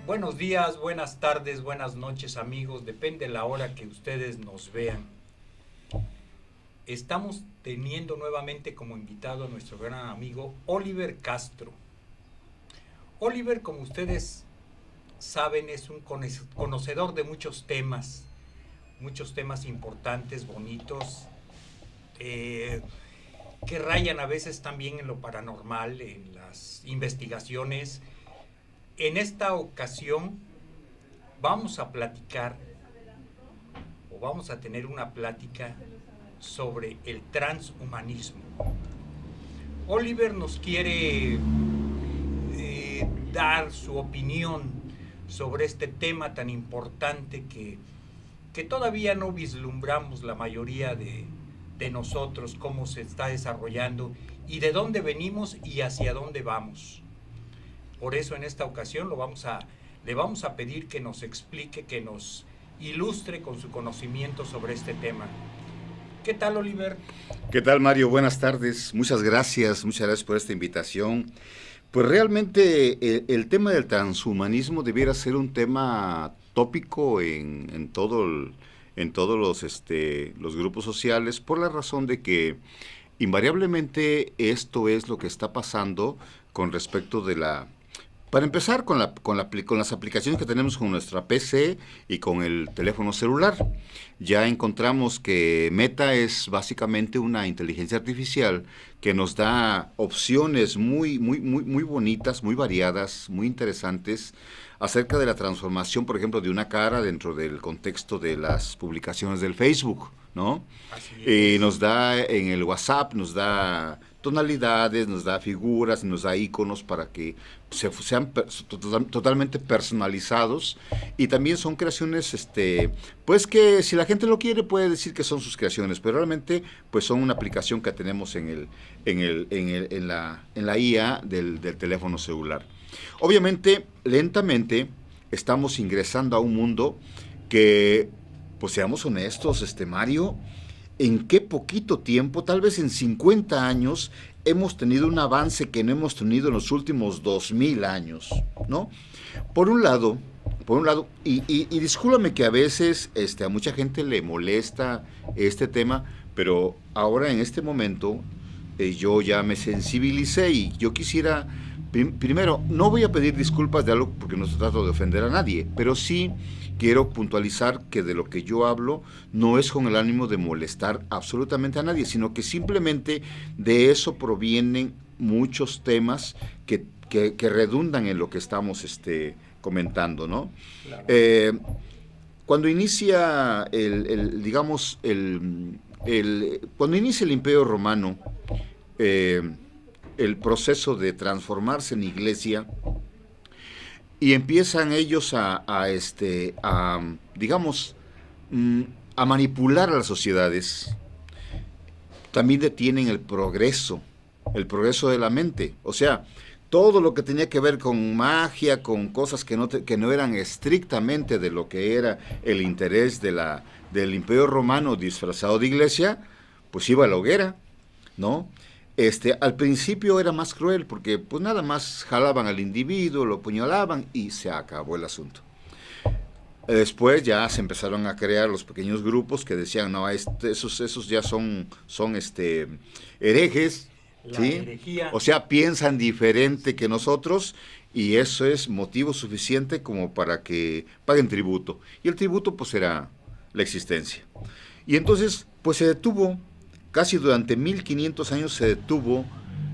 Buenos días, buenas tardes, buenas noches amigos, depende de la hora que ustedes nos vean. Estamos teniendo nuevamente como invitado a nuestro gran amigo Oliver Castro. Oliver, como ustedes saben, es un conocedor de muchos temas importantes, bonitos, eh, que rayan a veces también en lo paranormal, en las investigaciones. En esta ocasión vamos a platicar o vamos a tener una plática sobre el transhumanismo. Oliver nos quiere dar su opinión sobre este tema tan importante que todavía no vislumbramos la mayoría de nosotros, cómo se está desarrollando y de dónde venimos y hacia dónde vamos. Por eso en esta ocasión le vamos a pedir que nos explique, que nos ilustre con su conocimiento sobre este tema. ¿Qué tal, Oliver? ¿Qué tal, Mario? Buenas tardes. Muchas gracias por esta invitación. Pues realmente el tema del transhumanismo debiera ser un tema tópico en todos los grupos sociales, por la razón de que invariablemente esto es lo que está pasando con respecto de la... Para empezar con las aplicaciones que tenemos con nuestra PC y con el teléfono celular, ya encontramos que Meta es básicamente una inteligencia artificial que nos da opciones muy bonitas, muy variadas, muy interesantes acerca de la transformación, por ejemplo, de una cara dentro del contexto de las publicaciones del Facebook, ¿no? Así es. Nos da en el WhatsApp, nos da tonalidades, nos da figuras, nos da iconos para que sean totalmente personalizados, y también son creaciones, pues que si la gente lo quiere puede decir que son sus creaciones, pero realmente pues son una aplicación que tenemos en la IA del teléfono celular. Obviamente, lentamente estamos ingresando a un mundo que, pues seamos honestos, Mario, en qué poquito tiempo, tal vez en 50 años, hemos tenido un avance que no hemos tenido en los últimos 2000 años, ¿no? Por un lado, y discúlpame que a veces a mucha gente le molesta este tema, pero ahora en este momento yo ya me sensibilicé y yo quisiera, primero, no voy a pedir disculpas de algo porque no se trata de ofender a nadie, pero sí quiero puntualizar que de lo que yo hablo no es con el ánimo de molestar absolutamente a nadie, sino que simplemente de eso provienen muchos temas que redundan en lo que estamos comentando, ¿no? Claro. Cuando inicia cuando inicia el Imperio Romano, eh, el proceso de transformarse en iglesia, y empiezan ellos digamos, a manipular a las sociedades, también detienen el progreso de la mente. O sea, todo lo que tenía que ver con magia, con cosas que no eran estrictamente de lo que era el interés del Imperio Romano disfrazado de iglesia, pues iba a la hoguera, ¿no? Al principio era más cruel porque pues nada más jalaban al individuo, lo apuñalaban y se acabó el asunto. Después ya se empezaron a crear los pequeños grupos que decían, no, esos ya son herejes, La ¿sí? herejía. O sea, piensan diferente que nosotros, y eso es motivo suficiente como para que paguen tributo. Y el tributo pues era la existencia. Y entonces pues se detuvo, casi durante 1500 años se detuvo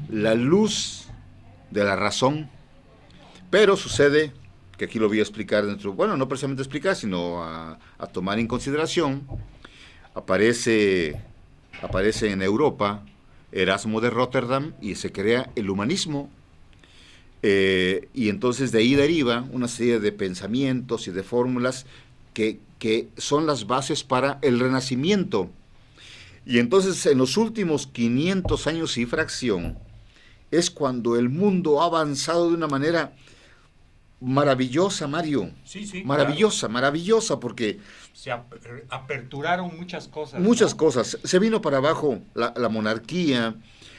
la luz de la razón, pero sucede que aquí lo voy a explicar dentro, bueno, no precisamente explicar, sino a tomar en consideración. Aparece, aparece en Europa Erasmo de Rotterdam y se crea el humanismo. Y entonces de ahí deriva una serie de pensamientos y de fórmulas que son las bases para el Renacimiento. Y entonces en los últimos 500 años y fracción es cuando el mundo ha avanzado de una manera maravillosa, Mario. Sí, sí, claro. Maravillosa, maravillosa, porque Se aperturaron muchas cosas, muchas ¿no? cosas. Se vino para abajo la monarquía,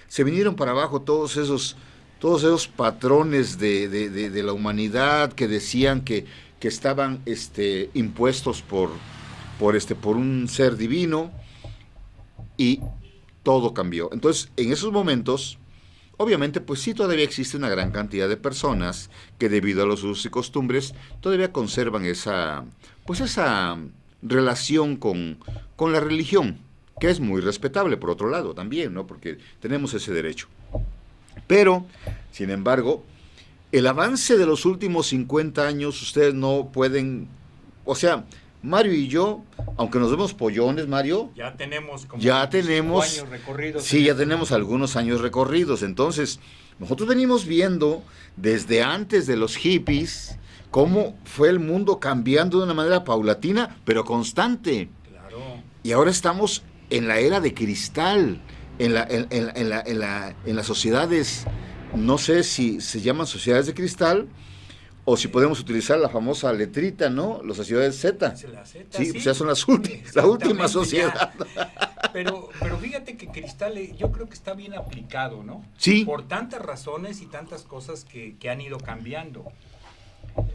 se vinieron para abajo todos esos todos esos patrones de la humanidad que decían que estaban impuestos por un ser divino, y todo cambió. Entonces, en esos momentos, obviamente, pues sí, todavía existe una gran cantidad de personas que, debido a los usos y costumbres, todavía conservan esa relación con la religión, que es muy respetable, por otro lado, también, ¿no? Porque tenemos ese derecho. Pero, sin embargo, el avance de los últimos 50 años, ustedes no pueden, o sea, Mario y yo, aunque nos vemos pollones, Mario, ya tenemos años recorridos. Sí, ya tenemos algunos años recorridos. Entonces, nosotros venimos viendo desde antes de los hippies cómo fue el mundo cambiando de una manera paulatina, pero constante. Claro. Y ahora estamos en la era de cristal, en las sociedades, no sé si se llaman sociedades de cristal, o si podemos utilizar la famosa letrita, ¿no? Las sociedades Z. La Z, sí, pues ya son la última sociedad. Pero fíjate que cristal, yo creo que está bien aplicado, ¿no? Sí. Por tantas razones y tantas cosas que han ido cambiando.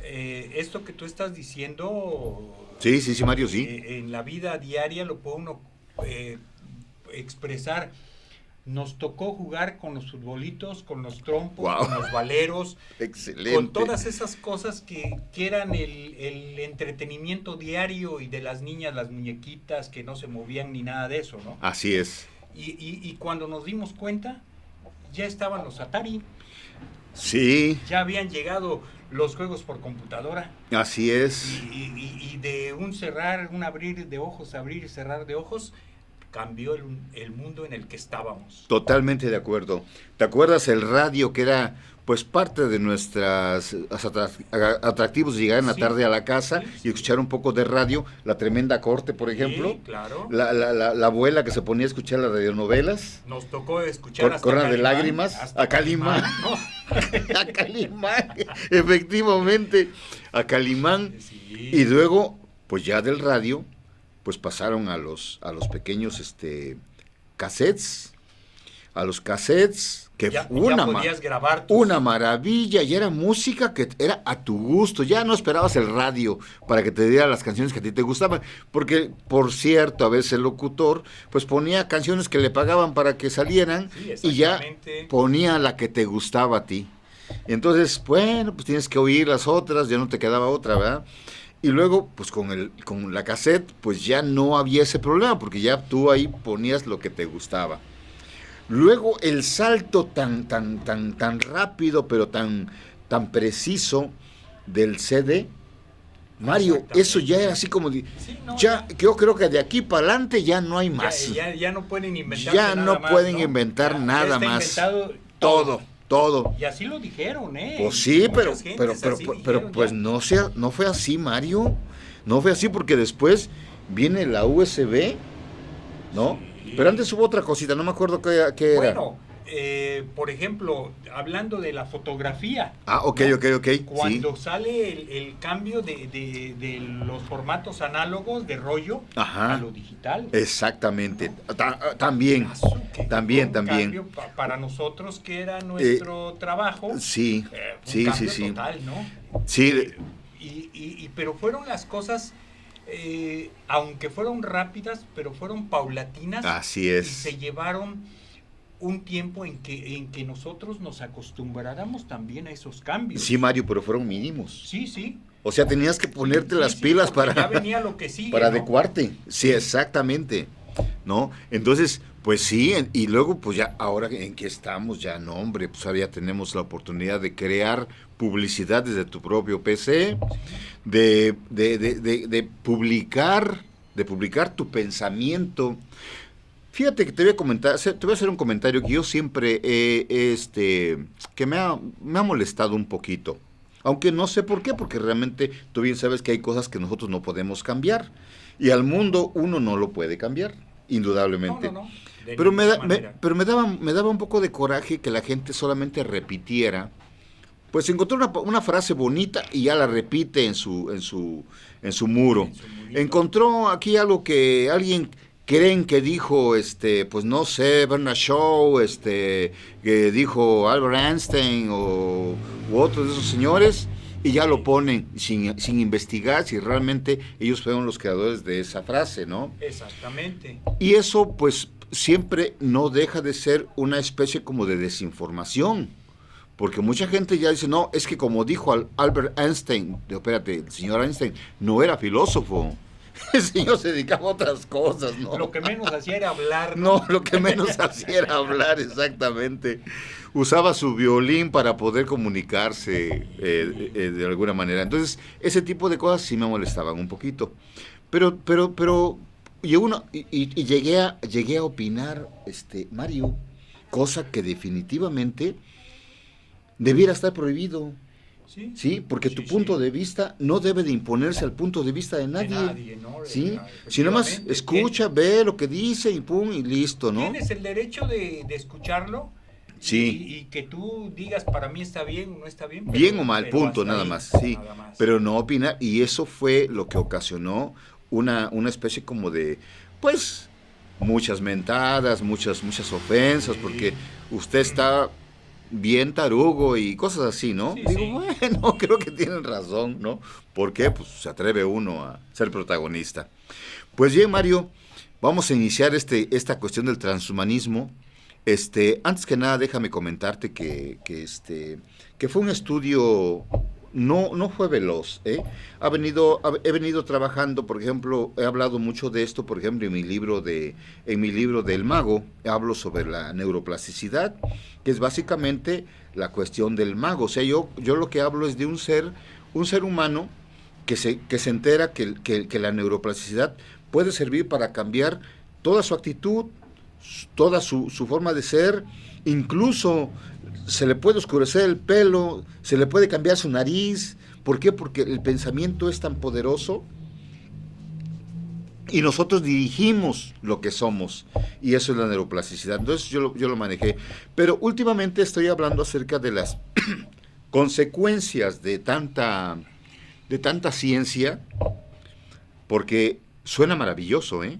Esto que tú estás diciendo... Sí, Mario, sí. En la vida diaria lo puede uno expresar. Nos tocó jugar con los futbolitos, con los trompos, wow, con los valeros, excelente, con todas esas cosas que eran el entretenimiento diario, y de las niñas, las muñequitas que no se movían ni nada de eso, ¿no? Así es. Y cuando nos dimos cuenta, ya estaban los Atari. Sí. Ya habían llegado los juegos por computadora. Así es. Y de un abrir de ojos, abrir y cerrar de ojos, cambió el mundo en el que estábamos. Totalmente de acuerdo. ¿Te acuerdas el radio, que era pues parte de nuestras atractivos de llegar en la tarde a la casa y escuchar un poco de radio? La Tremenda Corte, por ejemplo. Sí, claro. La abuela que se ponía a escuchar las radionovelas. Nos tocó escuchar hasta Corona de Lágrimas, a Calimán. ¿No? A Calimán, efectivamente, a Calimán. Sí. Y luego, pues ya del radio, pues pasaron a los pequeños cassettes, que ya, fue una maravilla, y era música que era a tu gusto. Ya no esperabas el radio para que te diera las canciones que a ti te gustaban, porque, por cierto, a veces el locutor pues ponía canciones que le pagaban para que salieran, y ya ponía la que te gustaba a ti. Entonces, bueno, pues tienes que oír las otras, ya no te quedaba otra, ¿verdad? Y luego, pues con la cassette, pues ya no había ese problema, porque ya tú ahí ponías lo que te gustaba. Luego el salto tan rápido, pero tan preciso del CD, Mario, eso ya era así como... yo creo que de aquí para adelante ya no hay más. Ya no pueden inventar nada más. Ya no pueden inventar nada más. Todo. Y así lo dijeron, ¿eh? Pues sí, pero pues no fue así, Mario. No fue así, porque después viene la USB, ¿no? Sí. Pero antes hubo otra cosita, no me acuerdo qué era. Bueno, por ejemplo, hablando de la fotografía. Ok. Cuando sale el cambio de los formatos análogos de rollo a lo digital. Exactamente. También. Cambio para nosotros, que era nuestro trabajo. Sí. Total, ¿no? Sí. Pero fueron las cosas, aunque fueron rápidas, pero fueron paulatinas. Así es. Y se llevaron un tiempo en que nosotros nos acostumbráramos también a esos cambios. Sí, Mario, pero fueron mínimos. Sí. O sea, tenías que ponerte las pilas para... Ya venía lo que sigue, para adecuarte. Sí, exactamente. ¿No? Entonces, pues sí, y luego, pues ya, ahora en que estamos, ya no, hombre, pues ahora ya tenemos la oportunidad de crear publicidad desde tu propio PC, de publicar tu pensamiento. Fíjate que te voy a hacer un comentario que yo siempre que me ha molestado un poquito. Aunque no sé por qué, porque realmente tú bien sabes que hay cosas que nosotros no podemos cambiar. Y al mundo uno no lo puede cambiar, indudablemente. No. Pero me daba un poco de coraje que la gente solamente repitiera. Pues encontró una frase bonita y ya la repite en su muro. Encontró aquí algo que alguien creen que dijo, pues no sé, Bernard Shaw, que dijo Albert Einstein u otros de esos señores, y ya lo ponen sin investigar si realmente ellos fueron los creadores de esa frase, ¿no? Exactamente. Y eso, pues, siempre no deja de ser una especie como de desinformación. Porque mucha gente ya dice, no, es que como dijo Albert Einstein, espérate, el señor Einstein no era filósofo. El señor se dedicaba a otras cosas, ¿no? Lo que menos hacía era hablar, ¿no? No, lo que menos hacía era hablar, exactamente. Usaba su violín para poder comunicarse de alguna manera. Entonces, ese tipo de cosas sí me molestaban un poquito. Pero y llegué a opinar, Mario, cosa que definitivamente debiera estar prohibido. Sí, porque tu punto de vista no debe de imponerse al punto de vista de nadie. ¿no? Sí, si nomás escucha, ve lo que dice y pum, y listo, ¿no? Tienes el derecho de escucharlo. Sí. Y que tú digas, para mí está bien o no está bien. Bien o mal, punto, nada más, sí. Nada más. Pero no opinar, y eso fue lo que ocasionó una especie como de, pues, muchas mentadas, muchas ofensas, porque usted está bien tarugo y cosas así, ¿no? Sí, Digo, bueno, creo que tienen razón, ¿no? ¿Por qué? Pues se atreve uno a ser protagonista. Pues bien, Mario, vamos a iniciar esta cuestión del transhumanismo. Antes que nada, déjame comentarte que fue un estudio, no fue veloz, ¿eh? He venido trabajando, por ejemplo, he hablado mucho de esto, por ejemplo, en mi libro del Mago, hablo sobre la neuroplasticidad, que es básicamente la cuestión del mago. O sea, yo lo que hablo es de un ser humano que se entera que la neuroplasticidad puede servir para cambiar toda su actitud, toda su forma de ser, incluso se le puede oscurecer el pelo, se le puede cambiar su nariz. ¿Por qué? Porque el pensamiento es tan poderoso y nosotros dirigimos lo que somos, y eso es la neuroplasticidad. Entonces yo lo manejé, pero últimamente estoy hablando acerca de las consecuencias de tanta ciencia, porque suena maravilloso, ¿eh?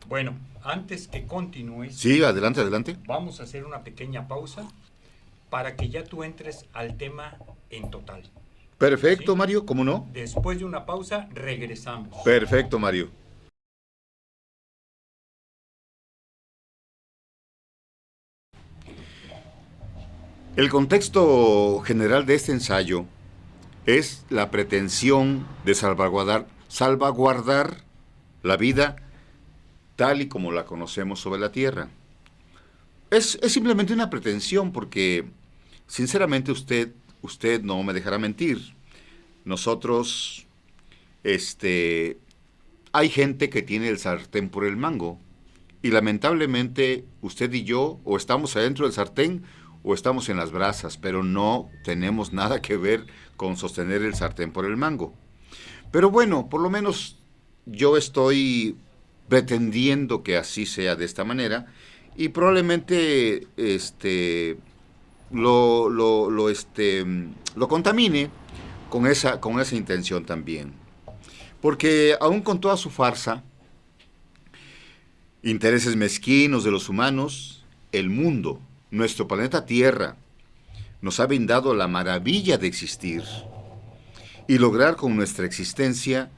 Bueno, antes que continúes, sí, adelante. Vamos a hacer una pequeña pausa para que ya tú entres al tema en total. Perfecto, ¿sí? Mario, ¿cómo no? Después de una pausa, regresamos. Perfecto, Mario. El contexto general de este ensayo es la pretensión de salvaguardar la vida tal y como la conocemos sobre la Tierra. Es simplemente una pretensión porque, sinceramente, usted no me dejará mentir. Nosotros, hay gente que tiene el sartén por el mango, y lamentablemente usted y yo o estamos adentro del sartén o estamos en las brasas, pero no tenemos nada que ver con sostener el sartén por el mango. Pero bueno, por lo menos yo estoy pretendiendo que así sea de esta manera, y probablemente lo contamine con esa intención también. Porque aún con toda su farsa, intereses mezquinos de los humanos, el mundo, nuestro planeta Tierra, nos ha brindado la maravilla de existir y lograr con nuestra existencia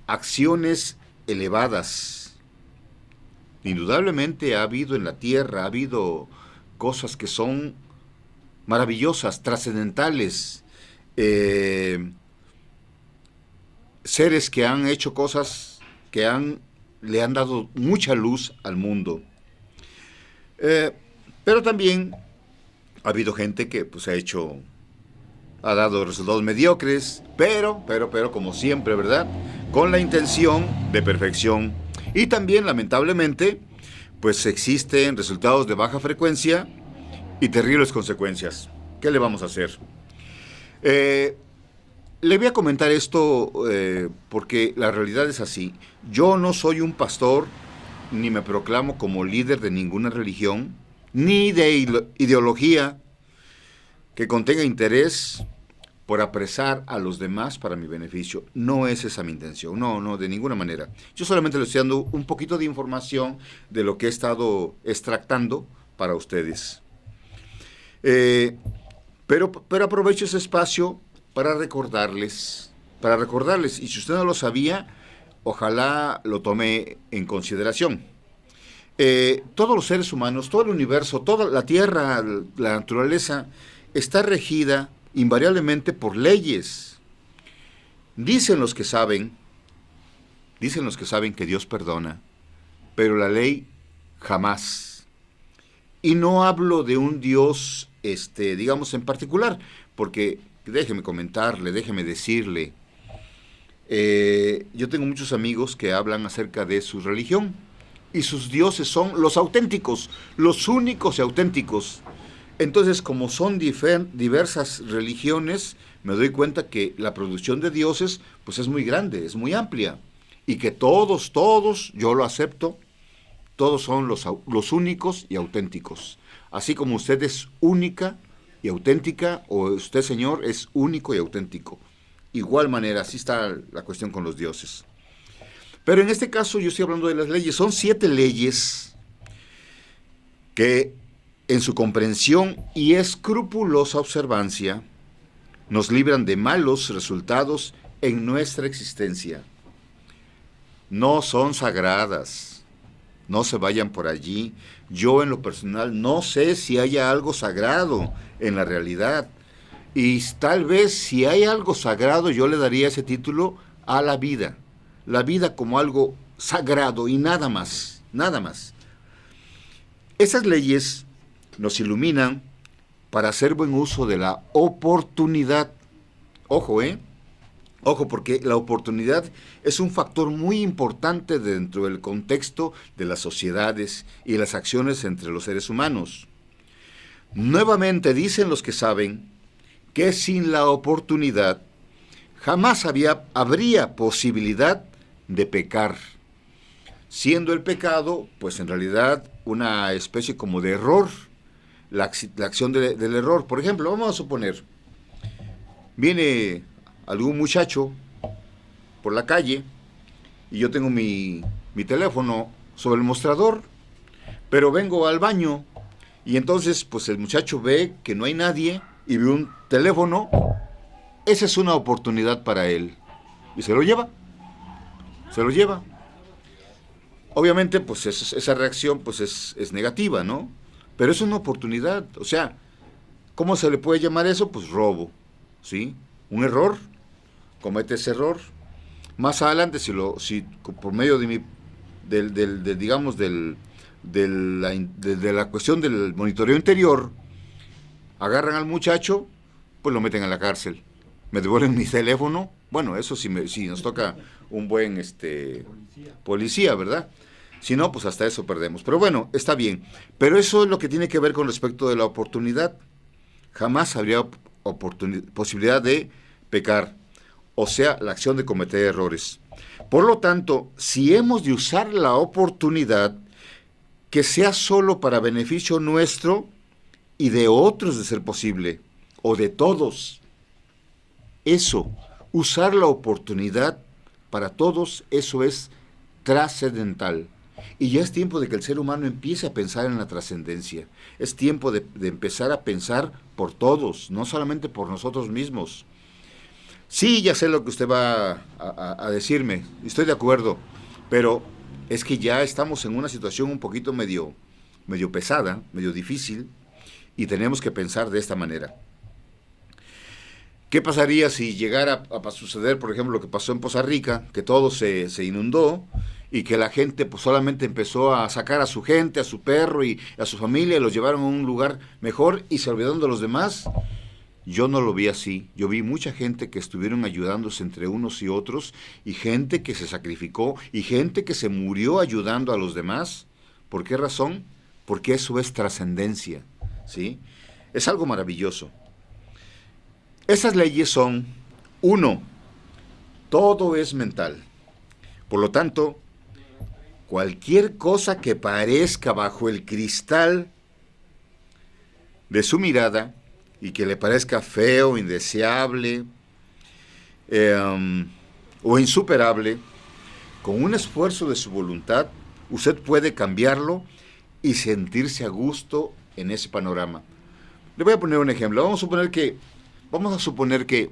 acciones elevadas. Indudablemente ha habido en la Tierra, ha habido cosas que son maravillosas, trascendentales, seres que han hecho cosas que le han dado mucha luz al mundo. Pero también ha habido gente que pues ha dado resultados mediocres, pero como siempre, ¿verdad? Con la intención de perfección. Y también, lamentablemente, pues existen resultados de baja frecuencia y terribles consecuencias. ¿Qué le vamos a hacer? Le voy a comentar esto porque la realidad es así. Yo no soy un pastor, ni me proclamo como líder de ninguna religión, ni de ideología que contenga interés por apresar a los demás para mi beneficio. No es esa mi intención, no, de ninguna manera. Yo solamente les estoy dando un poquito de información de lo que he estado extractando para ustedes. Pero aprovecho ese espacio para recordarles, y si usted no lo sabía, ojalá lo tome en consideración. Todos los seres humanos, todo el universo, toda la Tierra, la naturaleza, está regida invariablemente por leyes. Dicen los que saben que Dios perdona, pero la ley jamás. Y no hablo de un Dios, digamos, en particular, porque déjeme comentarle, déjeme decirle, yo tengo muchos amigos que hablan acerca de su religión, y sus dioses son los auténticos, los únicos y auténticos. Entonces, como son diversas religiones, me doy cuenta que la producción de dioses pues es muy grande, es muy amplia, y que todos, yo lo acepto, todos son los únicos y auténticos. Así como usted es única y auténtica, o usted, señor, es único y auténtico. Igual manera, así está la cuestión con los dioses. Pero en este caso yo estoy hablando de las leyes. Son 7 leyes que en su comprensión y escrupulosa observancia nos libran de malos resultados en nuestra existencia. No son sagradas, no se vayan por allí. Yo en lo personal no sé si haya algo sagrado en la realidad, y tal vez si hay algo sagrado yo le daría ese título a la vida como algo sagrado y nada más, nada más. Esas leyes nos iluminan para hacer buen uso de la oportunidad. Ojo, Ojo, porque la oportunidad es un factor muy importante dentro del contexto de las sociedades y las acciones entre los seres humanos. Nuevamente dicen los que saben que sin la oportunidad jamás habría posibilidad de pecar, siendo el pecado, pues en realidad, una especie como de error, la acción del error. Por ejemplo, vamos a suponer, viene algún muchacho por la calle y yo tengo mi teléfono sobre el mostrador, pero vengo al baño y entonces pues el muchacho ve que no hay nadie y ve un teléfono. Esa es una oportunidad para él y se lo lleva. Obviamente, pues esa reacción pues es negativa, ¿no? Pero es una oportunidad. O sea, ¿cómo se le puede llamar eso? Pues robo, ¿sí? Un error, comete ese error. Más adelante, si por medio de la cuestión del monitoreo interior, agarran al muchacho, pues lo meten a la cárcel. Me devuelven mi teléfono. Bueno, eso sí nos toca un buen policía, ¿verdad? Si no, pues hasta eso perdemos. Pero bueno, está bien. Pero eso es lo que tiene que ver con respecto de la oportunidad. Jamás habría posibilidad de pecar, o sea, la acción de cometer errores. Por lo tanto, si hemos de usar la oportunidad, que sea solo para beneficio nuestro y de otros de ser posible, o de todos. Eso, usar la oportunidad para todos, eso es trascendental. Y ya es tiempo de que el ser humano empiece a pensar en la trascendencia. Es tiempo de empezar a pensar por todos, no solamente por nosotros mismos. Sí, ya sé lo que usted va a decirme, estoy de acuerdo, pero es que ya estamos en una situación un poquito medio pesada, medio difícil, y tenemos que pensar de esta manera. ¿Qué pasaría si llegara a suceder, por ejemplo, lo que pasó en Poza Rica, que todo se inundó y que la gente pues solamente empezó a sacar a su gente, a su perro y a su familia, y los llevaron a un lugar mejor y se olvidaron de los demás? Yo no lo vi así. Yo vi mucha gente que estuvieron ayudándose entre unos y otros, y gente que se sacrificó, y gente que se murió ayudando a los demás. ¿Por qué razón? Porque eso es trascendencia, ¿sí? Es algo maravilloso. Esas leyes son, 1, todo es mental. Por lo tanto, cualquier cosa que parezca bajo el cristal de su mirada y que le parezca feo, indeseable o insuperable, con un esfuerzo de su voluntad, usted puede cambiarlo y sentirse a gusto en ese panorama. Le voy a poner un ejemplo. Vamos a suponer que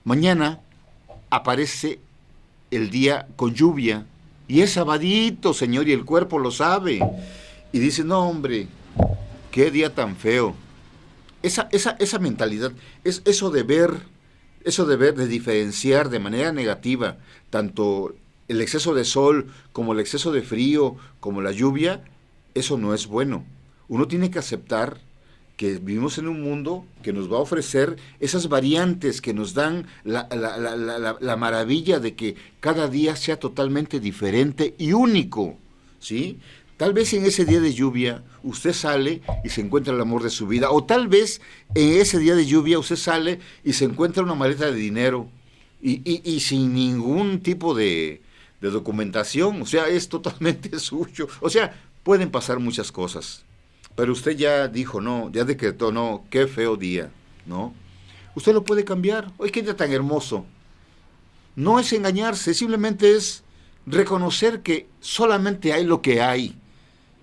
mañana aparece el día con lluvia y es sabadito, señor, y el cuerpo lo sabe. Y dice, no, hombre, qué día tan feo. Esa mentalidad, es eso de ver, de diferenciar de manera negativa tanto el exceso de sol como el exceso de frío, como la lluvia, eso no es bueno. Uno tiene que aceptar que vivimos en un mundo que nos va a ofrecer esas variantes que nos dan la maravilla de que cada día sea totalmente diferente y único, ¿sí? Tal vez en ese día de lluvia usted sale y se encuentra el amor de su vida, o tal vez en ese día de lluvia usted sale y se encuentra una maleta de dinero y sin ningún tipo de documentación, o sea, es totalmente suyo. O sea, pueden pasar muchas cosas. Pero usted ya dijo, no, ya decretó, no, qué feo día, ¿no? Usted lo puede cambiar. ¡Ay, qué día tan hermoso! No es engañarse, simplemente es reconocer que solamente hay lo que hay.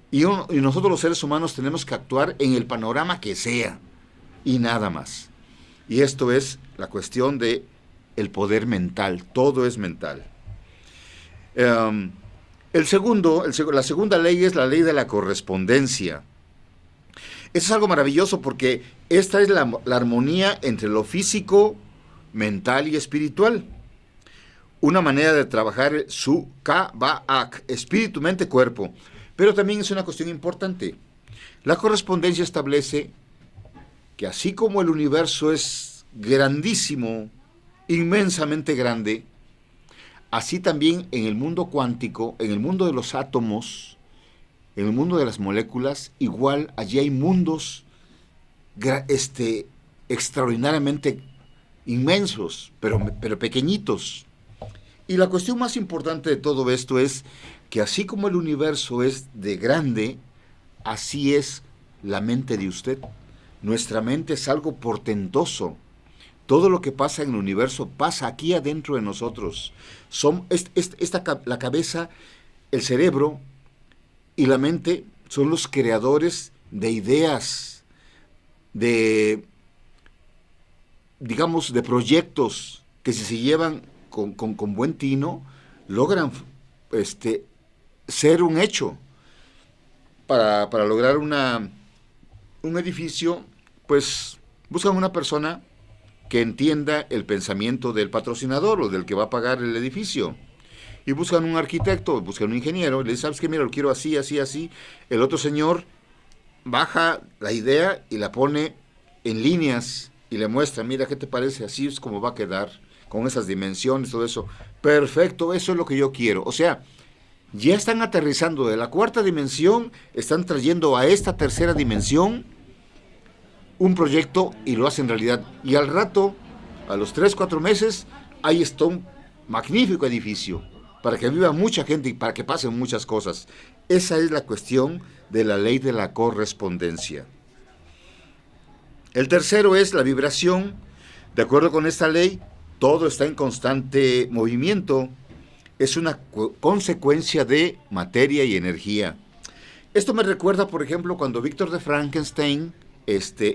Y nosotros los seres humanos tenemos que actuar en el panorama que sea, y nada más. Y esto es la cuestión de el poder mental, todo es mental. La segunda ley es la ley de la correspondencia. Eso es algo maravilloso porque esta es la armonía entre lo físico, mental y espiritual. Una manera de trabajar su Ka-Ba-Ak, espíritu, mente, cuerpo. Pero también es una cuestión importante. La correspondencia establece que así como el universo es grandísimo, inmensamente grande, así también en el mundo cuántico, en el mundo de los átomos, en el mundo de las moléculas, igual allí hay mundos extraordinariamente inmensos, pero pequeñitos. Y la cuestión más importante de todo esto es que así como el universo es de grande, así es la mente de usted. Nuestra mente es algo portentoso. Todo lo que pasa en el universo pasa aquí adentro de nosotros. La cabeza, el cerebro y la mente son los creadores de ideas, de proyectos que si se llevan con buen tino, logran ser un hecho. Para lograr un edificio, pues buscan una persona que entienda el pensamiento del patrocinador o del que va a pagar el edificio. Y buscan un arquitecto, buscan un ingeniero, y le dicen, ¿sabes qué? Mira, lo quiero así, así, así. El otro señor baja la idea y la pone en líneas y le muestra, mira, ¿qué te parece? Así es como va a quedar, con esas dimensiones, todo eso. Perfecto, eso es lo que yo quiero. O sea, ya están aterrizando de la cuarta dimensión, están trayendo a esta tercera dimensión un proyecto y lo hacen realidad. Y al rato, a los 3, 4 meses, ahí está un magnífico edificio para que viva mucha gente y para que pasen muchas cosas. Esa es la cuestión de la ley de la correspondencia. El tercero es la vibración. De acuerdo con esta ley, todo está en constante movimiento. Es una consecuencia de materia y energía. Esto me recuerda, por ejemplo, cuando Víctor de Frankenstein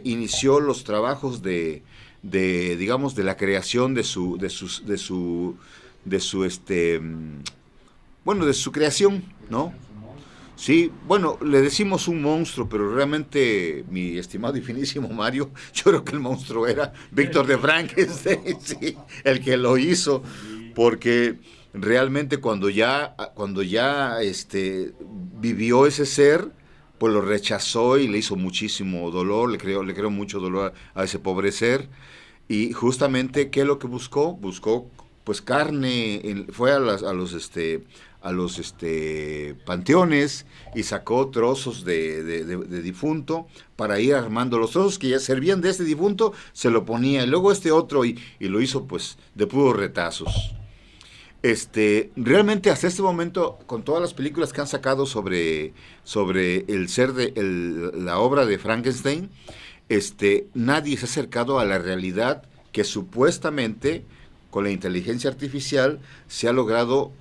inició los trabajos de la creación de su creación, ¿no? Sí, bueno, le decimos un monstruo, pero realmente, mi estimado y finísimo Mario, yo creo que el monstruo era Víctor de Frankenstein, sí, el que lo hizo, porque realmente cuando ya vivió ese ser, pues lo rechazó y le hizo muchísimo dolor, le creó mucho dolor a ese pobre ser. Y justamente, ¿qué es lo que buscó? Buscó, pues, carne, fue a los panteones y sacó trozos de difunto para ir armando los trozos que ya servían de este difunto, se lo ponía, y luego otro, y lo hizo, pues, de puros retazos. Realmente hasta este momento, con todas las películas que han sacado sobre el ser la obra de Frankenstein, nadie se ha acercado a la realidad que supuestamente con la inteligencia artificial se ha logrado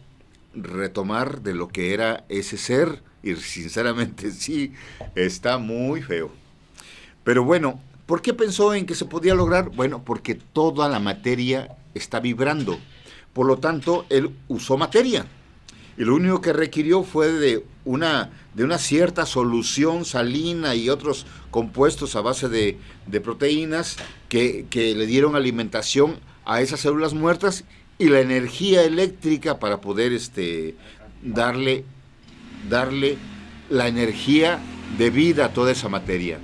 retomar de lo que era ese ser, y sinceramente sí, está muy feo. Pero bueno, ¿por qué pensó en que se podía lograr? Bueno, porque toda la materia está vibrando. Por lo tanto, él usó materia. Y lo único que requirió fue de una cierta solución salina y otros compuestos a base de proteínas que le dieron alimentación a esas células muertas y la energía eléctrica para poder darle la energía de vida a toda esa materia.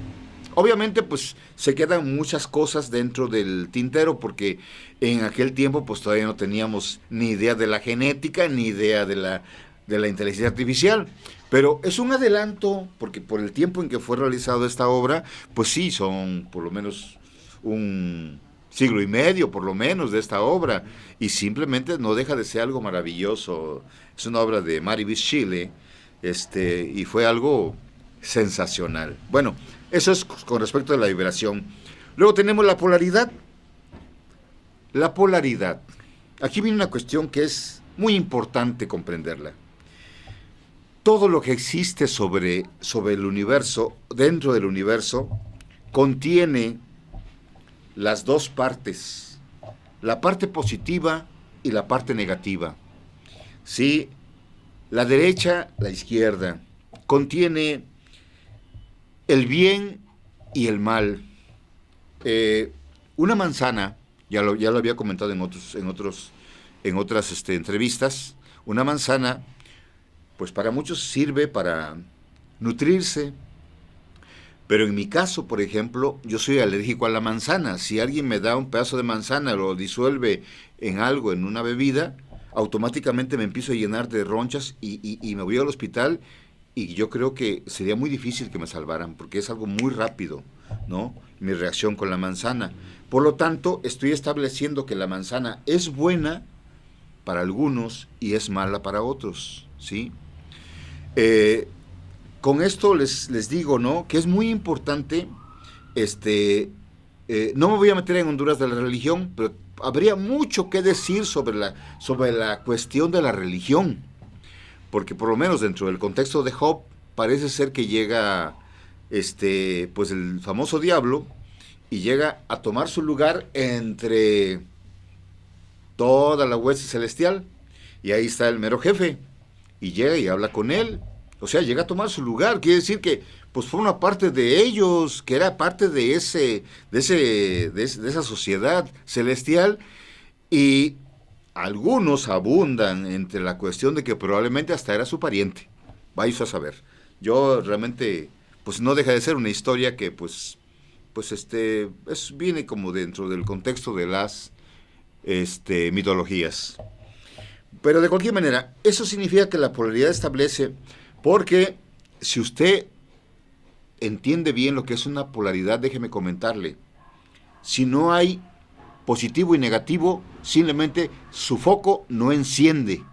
Obviamente, pues, se quedan muchas cosas dentro del tintero, porque en aquel tiempo, pues, todavía no teníamos ni idea de la genética, ni idea de la inteligencia artificial. Pero es un adelanto, porque por el tiempo en que fue realizada esta obra, pues sí, son por lo menos un siglo y medio, por lo menos, de esta obra. Y simplemente no deja de ser algo maravilloso. Es una obra de Marivis Chile, y fue algo sensacional. Bueno, eso es con respecto a la vibración. Luego tenemos la polaridad. La polaridad. Aquí viene una cuestión que es muy importante comprenderla. Todo lo que existe sobre el universo, dentro del universo, contiene las dos partes, la parte positiva y la parte negativa. ¿Sí? La derecha, la izquierda, contiene el bien y el mal. Una manzana, ya lo había comentado en otras entrevistas, una manzana, pues para muchos sirve para nutrirse, pero en mi caso, por ejemplo, yo soy alérgico a la manzana. Si alguien me da un pedazo de manzana, lo disuelve en algo, en una bebida, automáticamente me empiezo a llenar de ronchas y me voy al hospital. Y yo creo que sería muy difícil que me salvaran, porque es algo muy rápido, ¿no? Mi reacción con la manzana. Por lo tanto, estoy estableciendo que la manzana es buena para algunos y es mala para otros, ¿sí? Con esto les digo, ¿no?, que es muy importante, no me voy a meter en Honduras de la religión, pero habría mucho que decir sobre la cuestión de la religión. Porque por lo menos dentro del contexto de Job, parece ser que llega pues el famoso diablo y llega a tomar su lugar entre toda la hueste celestial, y ahí está el mero jefe, y llega y habla con él, o sea, llega a tomar su lugar. Quiere decir que pues fue una parte de ellos, que era parte de esa sociedad celestial, y algunos abundan entre la cuestión de que probablemente hasta era su pariente. Vais a saber. Yo realmente, pues no deja de ser una historia que viene como dentro del contexto de las mitologías. Pero de cualquier manera, eso significa que la polaridad establece, porque si usted entiende bien lo que es una polaridad, déjeme comentarle, si no hay positivo y negativo, simplemente su foco no enciende.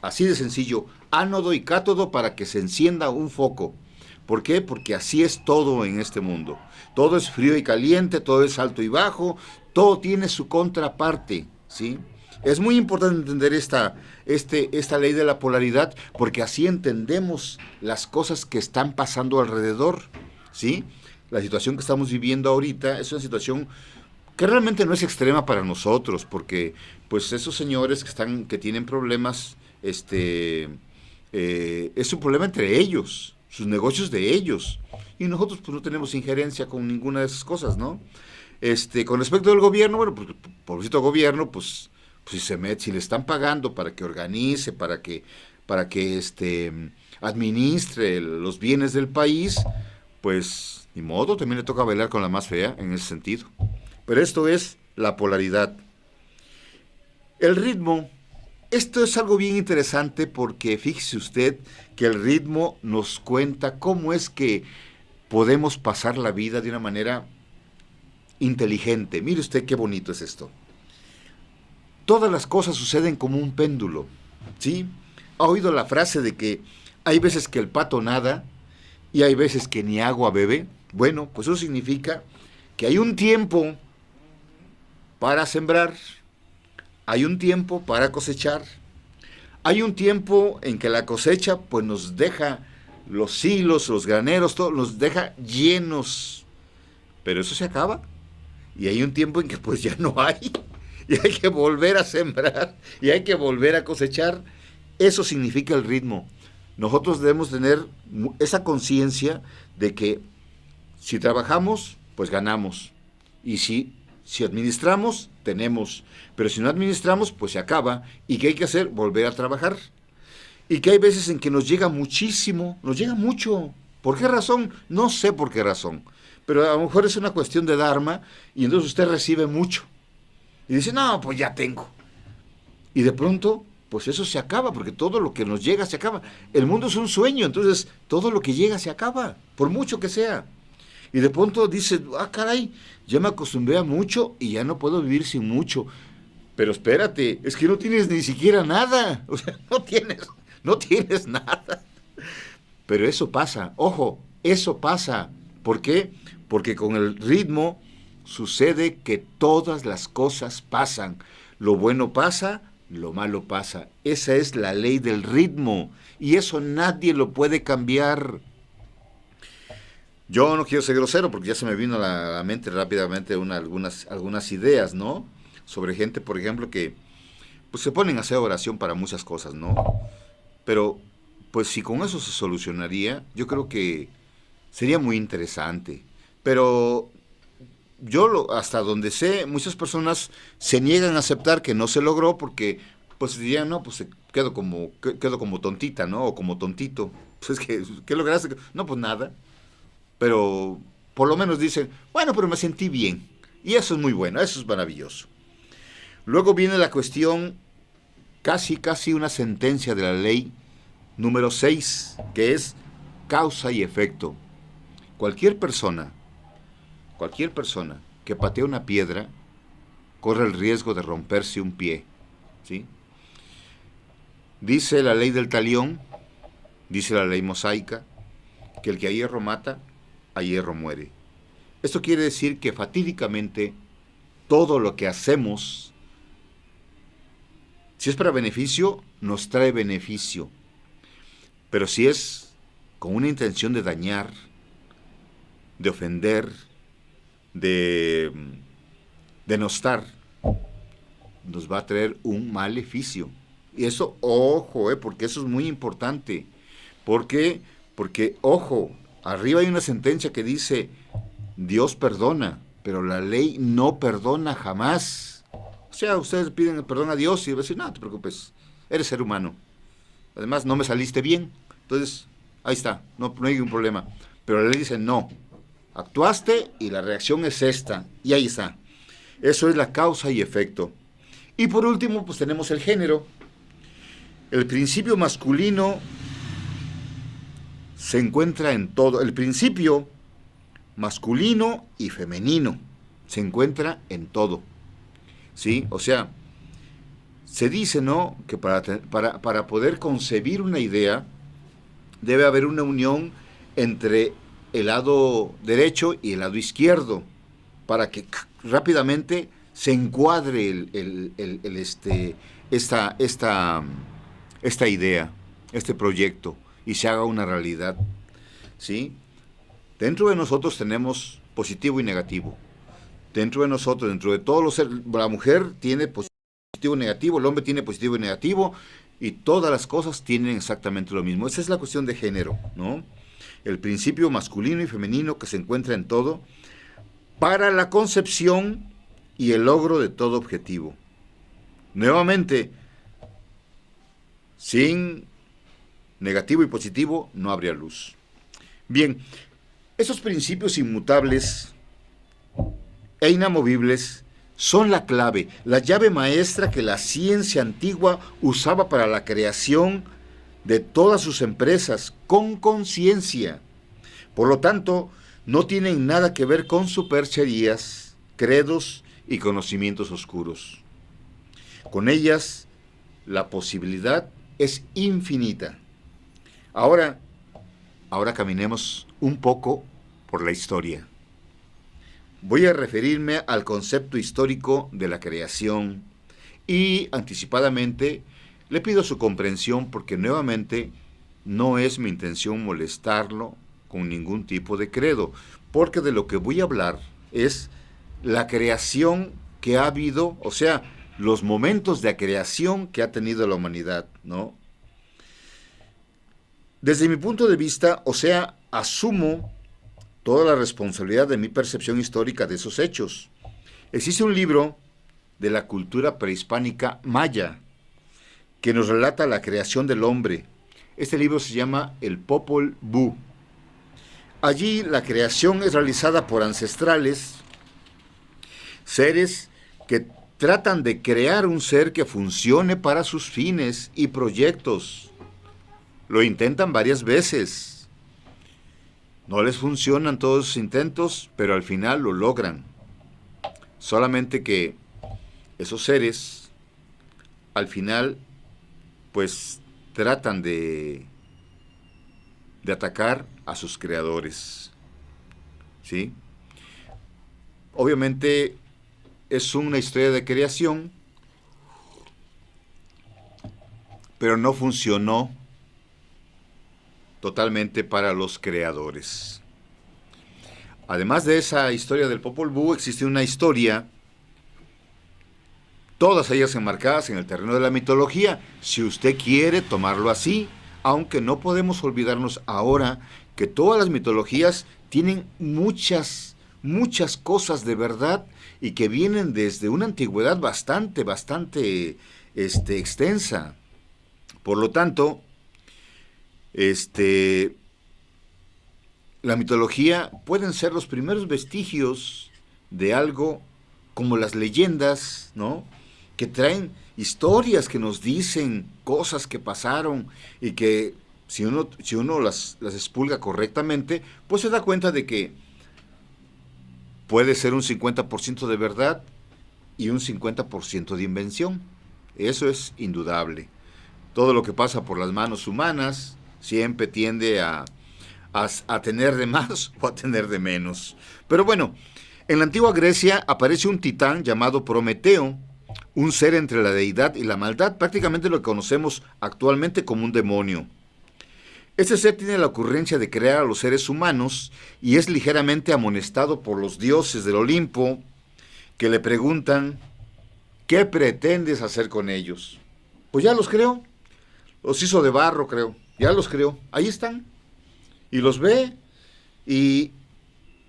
Así de sencillo, ánodo y cátodo para que se encienda un foco. ¿Por qué? Porque así es todo en este mundo. Todo es frío y caliente, todo es alto y bajo, todo tiene su contraparte, ¿sí? Es muy importante entender esta ley de la polaridad, porque así entendemos las cosas que están pasando alrededor, ¿sí? La situación que estamos viviendo ahorita es una situación que realmente no es extrema para nosotros, porque pues esos señores que tienen problemas, es un problema entre ellos, sus negocios de ellos, y nosotros pues no tenemos injerencia con ninguna de esas cosas, ¿no? Con respecto al gobierno, bueno, pues pobrecito gobierno, pues si le están pagando para que organice, para que administre los bienes del país, pues ni modo, también le toca bailar con la más fea en ese sentido. Pero esto es la polaridad. El ritmo, esto es algo bien interesante, porque fíjese usted que el ritmo nos cuenta cómo es que podemos pasar la vida de una manera inteligente. Mire usted qué bonito es esto. Todas las cosas suceden como un péndulo, ¿sí? ¿Ha oído la frase de que hay veces que el pato nada y hay veces que ni agua bebe? Bueno, pues eso significa que hay un tiempo para sembrar, hay un tiempo para cosechar, hay un tiempo en que la cosecha pues nos deja los silos, los graneros, todo nos deja llenos, pero eso se acaba. Y hay un tiempo en que pues ya no hay, y hay que volver a sembrar, y hay que volver a cosechar. Eso significa el ritmo. Nosotros debemos tener esa conciencia de que si trabajamos, pues ganamos. Y si administramos, tenemos. Pero si no administramos, pues se acaba. ¿Y qué hay que hacer? Volver a trabajar. Y que hay veces en que nos llega muchísimo, nos llega mucho. ¿Por qué razón? No sé por qué razón. Pero a lo mejor es una cuestión de dharma y entonces usted recibe mucho. Y dice, no, pues ya tengo. Y de pronto, pues eso se acaba, porque todo lo que nos llega se acaba. El mundo es un sueño, entonces todo lo que llega se acaba, por mucho que sea. Y de pronto dice, ah, caray, ya me acostumbré a mucho y ya no puedo vivir sin mucho. Pero espérate, es que no tienes ni siquiera nada. O sea, no tienes nada. Pero eso pasa, ojo, eso pasa. ¿Por qué? Porque con el ritmo sucede que todas las cosas pasan. Lo bueno pasa, lo malo pasa. Esa es la ley del ritmo. Y eso nadie lo puede cambiar. Yo no quiero ser grosero porque ya se me vino a la mente rápidamente algunas ideas, ¿no? Sobre gente, por ejemplo, que pues se ponen a hacer oración para muchas cosas, ¿no? Pero, pues si con eso se solucionaría, yo creo que sería muy interesante. Pero hasta donde sé, muchas personas se niegan a aceptar que no se logró porque, pues dirían, no, pues quedo como tontita, ¿no? O como tontito. Pues es que, ¿qué lograste? No, pues nada. Pero por lo menos dicen, bueno, pero me sentí bien. Y eso es muy bueno, eso es maravilloso. Luego viene la cuestión, casi una sentencia de la ley número 6, que es causa y efecto. Cualquier persona que patea una piedra corre el riesgo de romperse un pie, ¿sí? Dice la ley del talión, dice la ley mosaica, que el que a hierro mata, a hierro muere. Esto quiere decir que fatídicamente todo lo que hacemos, si es para beneficio, nos trae beneficio. Pero si es con una intención de dañar, de ofender, de denostar, nos va a traer un maleficio. Y eso, ojo, porque eso es muy importante. ¿Por qué? Porque, ojo, arriba hay una sentencia que dice, Dios perdona, pero la ley no perdona jamás. O sea, ustedes piden perdón a Dios y va a decir, no te preocupes, eres ser humano. Además, no me saliste bien. Entonces, ahí está, no hay ningún problema. Pero la ley dice, no, actuaste y la reacción es esta. Y ahí está. Eso es la causa y efecto. Y por último, pues tenemos el género. El principio masculino se encuentra en todo. El principio masculino y femenino se encuentra en todo. ¿Sí? O sea, se dice, ¿no?, que para poder concebir una idea debe haber una unión entre el lado derecho y el lado izquierdo para que rápidamente se encuadre esta idea, este proyecto y se haga una realidad, ¿sí? Dentro de nosotros tenemos positivo y negativo. Dentro de nosotros, dentro de todos los seres, la mujer tiene positivo y negativo, el hombre tiene positivo y negativo, y todas las cosas tienen exactamente lo mismo. Esa es la cuestión de género, ¿no? El principio masculino y femenino que se encuentra en todo para la concepción y el logro de todo objetivo. Nuevamente, sin negativo y positivo no habría luz. Bien, esos principios inmutables e inamovibles son la clave, la llave maestra que la ciencia antigua usaba para la creación de todas sus empresas con conciencia. Por lo tanto, no tienen nada que ver con supercherías, credos y conocimientos oscuros. Con ellas, la posibilidad es infinita. Ahora caminemos un poco por la historia. Voy a referirme al concepto histórico de la creación y anticipadamente le pido su comprensión porque nuevamente no es mi intención molestarlo con ningún tipo de credo, porque de lo que voy a hablar es la creación que ha habido, o sea, los momentos de creación que ha tenido la humanidad, ¿no? Desde mi punto de vista, o sea, asumo toda la responsabilidad de mi percepción histórica de esos hechos. Existe un libro de la cultura prehispánica maya que nos relata la creación del hombre. Este libro se llama El Popol Vuh. Allí la creación es realizada por ancestrales, seres que tratan de crear un ser que funcione para sus fines y proyectos. Lo intentan varias veces. No les funcionan todos sus intentos, pero al final lo logran. Solamente que esos seres, al final, pues tratan de atacar a sus creadores. ¿Sí? Obviamente es una historia de creación, pero no funcionó totalmente para los creadores. Además de esa historia del Popol Vuh, existe una historia, todas ellas enmarcadas en el terreno de la mitología, si usted quiere tomarlo así, aunque no podemos olvidarnos ahora que todas las mitologías tienen muchas cosas de verdad y que vienen desde una antigüedad bastante extensa. Por lo tanto, la mitología pueden ser los primeros vestigios de algo como las leyendas, ¿no? Que traen historias que nos dicen cosas que pasaron y que si uno las expulga correctamente, pues se da cuenta de que puede ser un 50% de verdad y un 50% de invención. Eso es indudable. Todo lo que pasa por las manos humanas siempre tiende a tener de más o a tener de menos. Pero bueno, en la antigua Grecia aparece un titán llamado Prometeo, un ser entre la deidad y la maldad, prácticamente lo que conocemos actualmente como un demonio. Este ser tiene la ocurrencia de crear a los seres humanos y es ligeramente amonestado por los dioses del Olimpo, que le preguntan, ¿qué pretendes hacer con ellos? Pues ya los creó, los hizo de barro, creo, ya los creó, ahí están, y los ve, y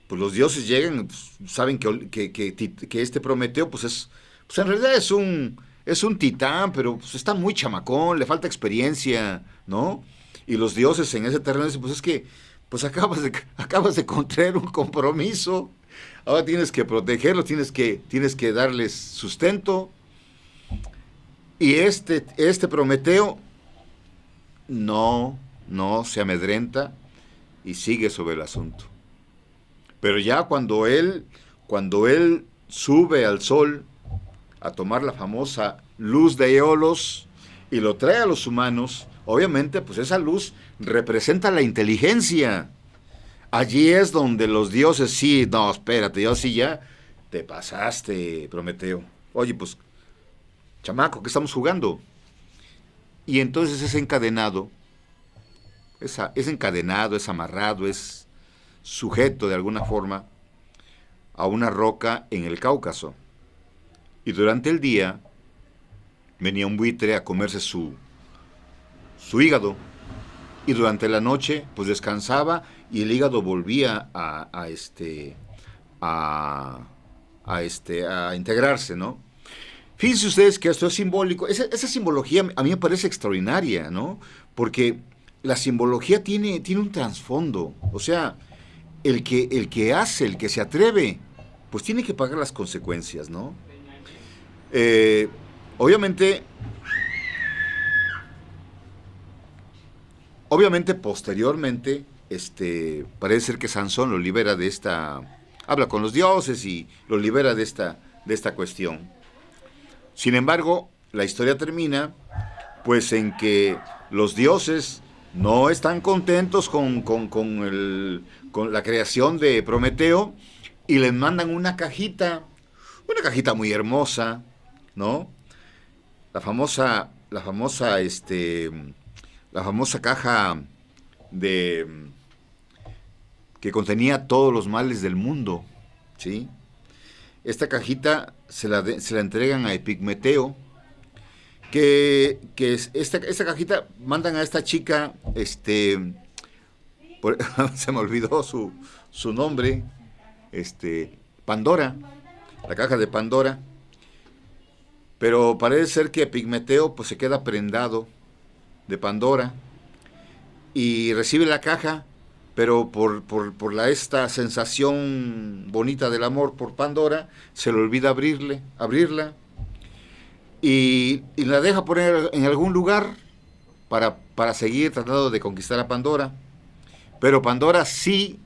pues los dioses llegan, pues, saben que este Prometeo, pues en realidad es un titán, pero pues está muy chamacón, le falta experiencia, ¿no? Y los dioses en ese terreno dicen, pues es que pues acabas de contraer un compromiso, ahora tienes que protegerlos, tienes que darles sustento. Y este Prometeo no se amedrenta y sigue sobre el asunto. Pero ya cuando él sube al sol a tomar la famosa luz de Eolos y lo trae a los humanos, obviamente pues esa luz representa la inteligencia. Allí es donde los dioses sí, no, espérate, yo sí ya te pasaste, Prometeo. Oye, pues, chamaco, ¿qué estamos jugando? Y entonces es encadenado, es amarrado, es sujeto de alguna forma a una roca en el Cáucaso. Y durante el día venía un buitre a comerse su hígado, y durante la noche pues descansaba y el hígado volvía a integrarse, ¿no? Fíjense ustedes que esto es simbólico. Esa simbología a mí me parece extraordinaria, ¿no? Porque la simbología tiene un trasfondo. O sea, el que hace, el que se atreve, pues tiene que pagar las consecuencias, ¿no? Obviamente, posteriormente, parece ser que Sansón lo libera de habla con los dioses y lo libera de esta cuestión. Sin embargo, la historia termina, pues, en que los dioses no están contentos con la creación de Prometeo y les mandan una cajita muy hermosa, ¿no? La famosa caja de que contenía todos los males del mundo, ¿sí? Esta cajita se la entregan a Epigmeteo, esta cajita mandan a esta chica, se me olvidó su nombre, Pandora, la caja de Pandora, pero parece ser que Epigmeteo pues se queda prendado de Pandora y recibe la caja, pero por esta sensación bonita del amor por Pandora, se le olvida abrirla y la deja poner en algún lugar para seguir tratando de conquistar a Pandora. Pero Pandora sí,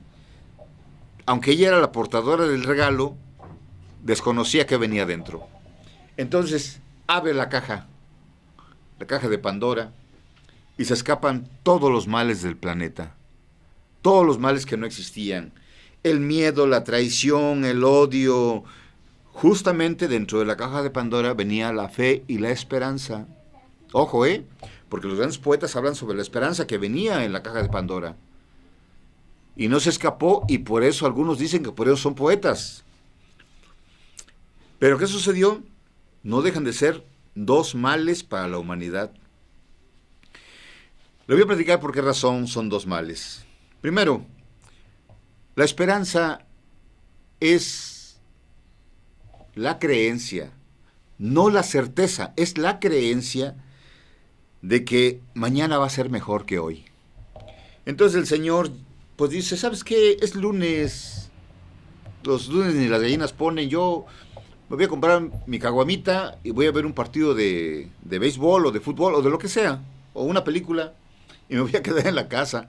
aunque ella era la portadora del regalo, desconocía que venía dentro. Entonces abre la caja de Pandora, y se escapan todos los males del planeta. Todos los males que no existían. El miedo, la traición, el odio. Justamente dentro de la caja de Pandora venía la fe y la esperanza. Ojo, porque los grandes poetas hablan sobre la esperanza que venía en la caja de Pandora. Y no se escapó, y por eso algunos dicen que por eso son poetas. Pero ¿qué sucedió? No dejan de ser dos males para la humanidad. Le voy a platicar por qué razón son dos males. Primero, la esperanza es la creencia, no la certeza, es la creencia de que mañana va a ser mejor que hoy. Entonces el Señor pues dice, ¿sabes qué? Es lunes, los lunes ni las gallinas ponen, yo me voy a comprar mi caguamita y voy a ver un partido de béisbol o de fútbol o de lo que sea, o una película, y me voy a quedar en la casa.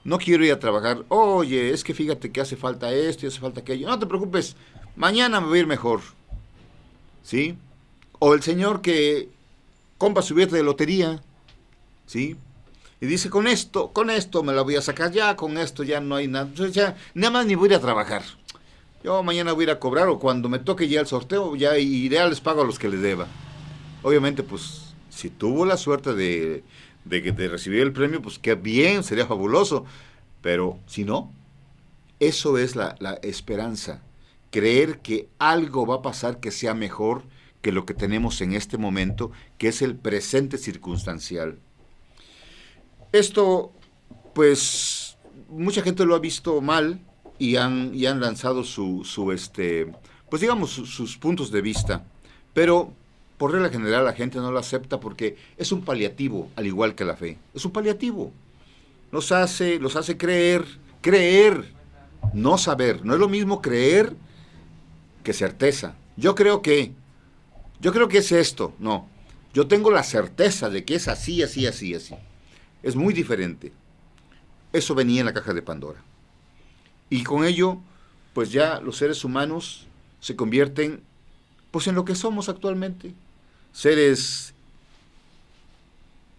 No quiero ir a trabajar. Oye, es que fíjate que hace falta esto y hace falta aquello. No te preocupes, mañana me voy a ir mejor. ¿Sí? O el señor que compra su billete de lotería, ¿sí? Y dice, con esto me la voy a sacar ya, con esto ya no hay nada. Entonces ya, nada más ni voy a ir a trabajar. Yo mañana voy a ir a cobrar, o cuando me toque ya el sorteo, ya iré, les pago a los que les deba. Obviamente, pues, si tuvo la suerte de recibir el premio, pues qué bien, sería fabuloso. Pero si no, eso es la esperanza. Creer que algo va a pasar que sea mejor que lo que tenemos en este momento, que es el presente circunstancial. Esto, pues, mucha gente lo ha visto mal y han lanzado pues digamos, sus puntos de vista. Pero por regla general la gente no lo acepta porque es un paliativo, al igual que la fe. Es un paliativo. Los hace creer, no saber. No es lo mismo creer que certeza. Yo creo que es esto. No, yo tengo la certeza de que es así, así, así, así. Es muy diferente. Eso venía en la caja de Pandora. Y con ello, pues ya los seres humanos se convierten, pues, en lo que somos actualmente. Seres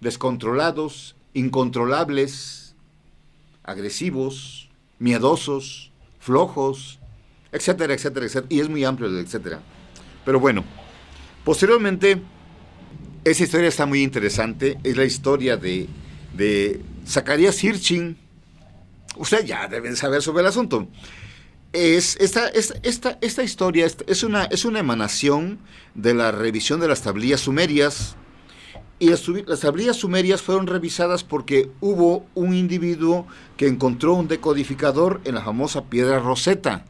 descontrolados, incontrolables, agresivos, miedosos, flojos, etcétera, etcétera, etcétera. Y es muy amplio el etcétera. Pero bueno, posteriormente, esa historia está muy interesante. Es la historia de Zacarías Sitchin. Ustedes ya deben saber sobre el asunto. Esta historia es una emanación de la revisión de las tablillas sumerias. Y las tablillas sumerias fueron revisadas porque hubo un individuo que encontró un decodificador en la famosa piedra Rosetta,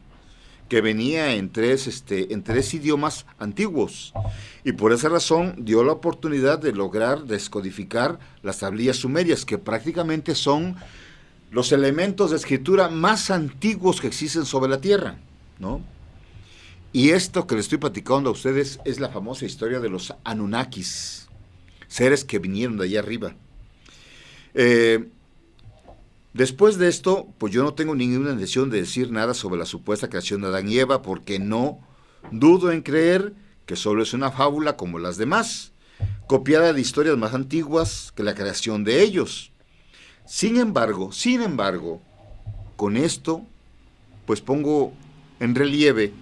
que venía en tres idiomas antiguos. Y por esa razón dio la oportunidad de lograr descodificar las tablillas sumerias, que prácticamente son los elementos de escritura más antiguos que existen sobre la Tierra, ¿no? Y esto que les estoy platicando a ustedes es la famosa historia de los Anunnakis, seres que vinieron de allá arriba. Después de esto, pues yo no tengo ninguna intención de decir nada sobre la supuesta creación de Adán y Eva, porque no dudo en creer que solo es una fábula como las demás, copiada de historias más antiguas que la creación de ellos. Sin embargo, con esto, pues pongo en relieve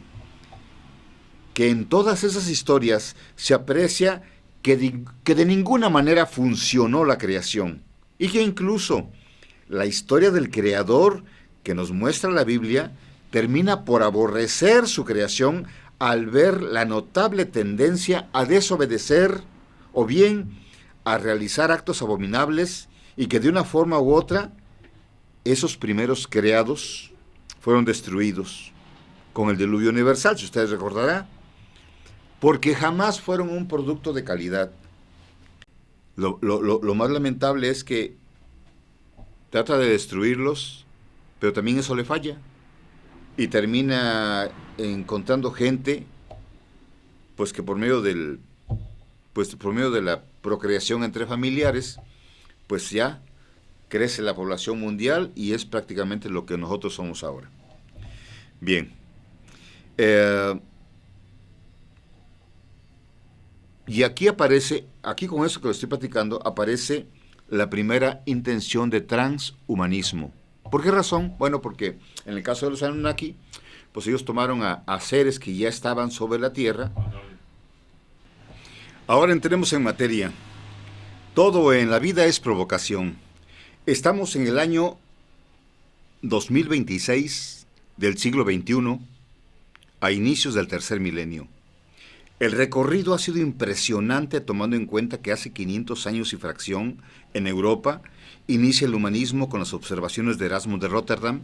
que en todas esas historias se aprecia que de ninguna manera funcionó la creación y que incluso la historia del creador que nos muestra la Biblia termina por aborrecer su creación al ver la notable tendencia a desobedecer o bien a realizar actos abominables y que de una forma u otra esos primeros creados fueron destruidos con el diluvio universal, si ustedes recordarán, porque jamás fueron un producto de calidad. Lo más lamentable es que trata de destruirlos, pero también eso le falla y termina encontrando gente pues que por medio de la procreación entre familiares pues ya crece la población mundial y es prácticamente lo que nosotros somos ahora. Bien, y aquí con eso que lo estoy platicando, aparece la primera intención de transhumanismo. ¿Por qué razón? Bueno, porque en el caso de los Anunnaki, pues ellos tomaron a seres que ya estaban sobre la Tierra. Ahora entremos en materia. Todo en la vida es provocación. Estamos en el año 2026 del siglo XXI, a inicios del tercer milenio. El recorrido ha sido impresionante tomando en cuenta que hace 500 años y fracción, en Europa, inicia el humanismo con las observaciones de Erasmo de Rotterdam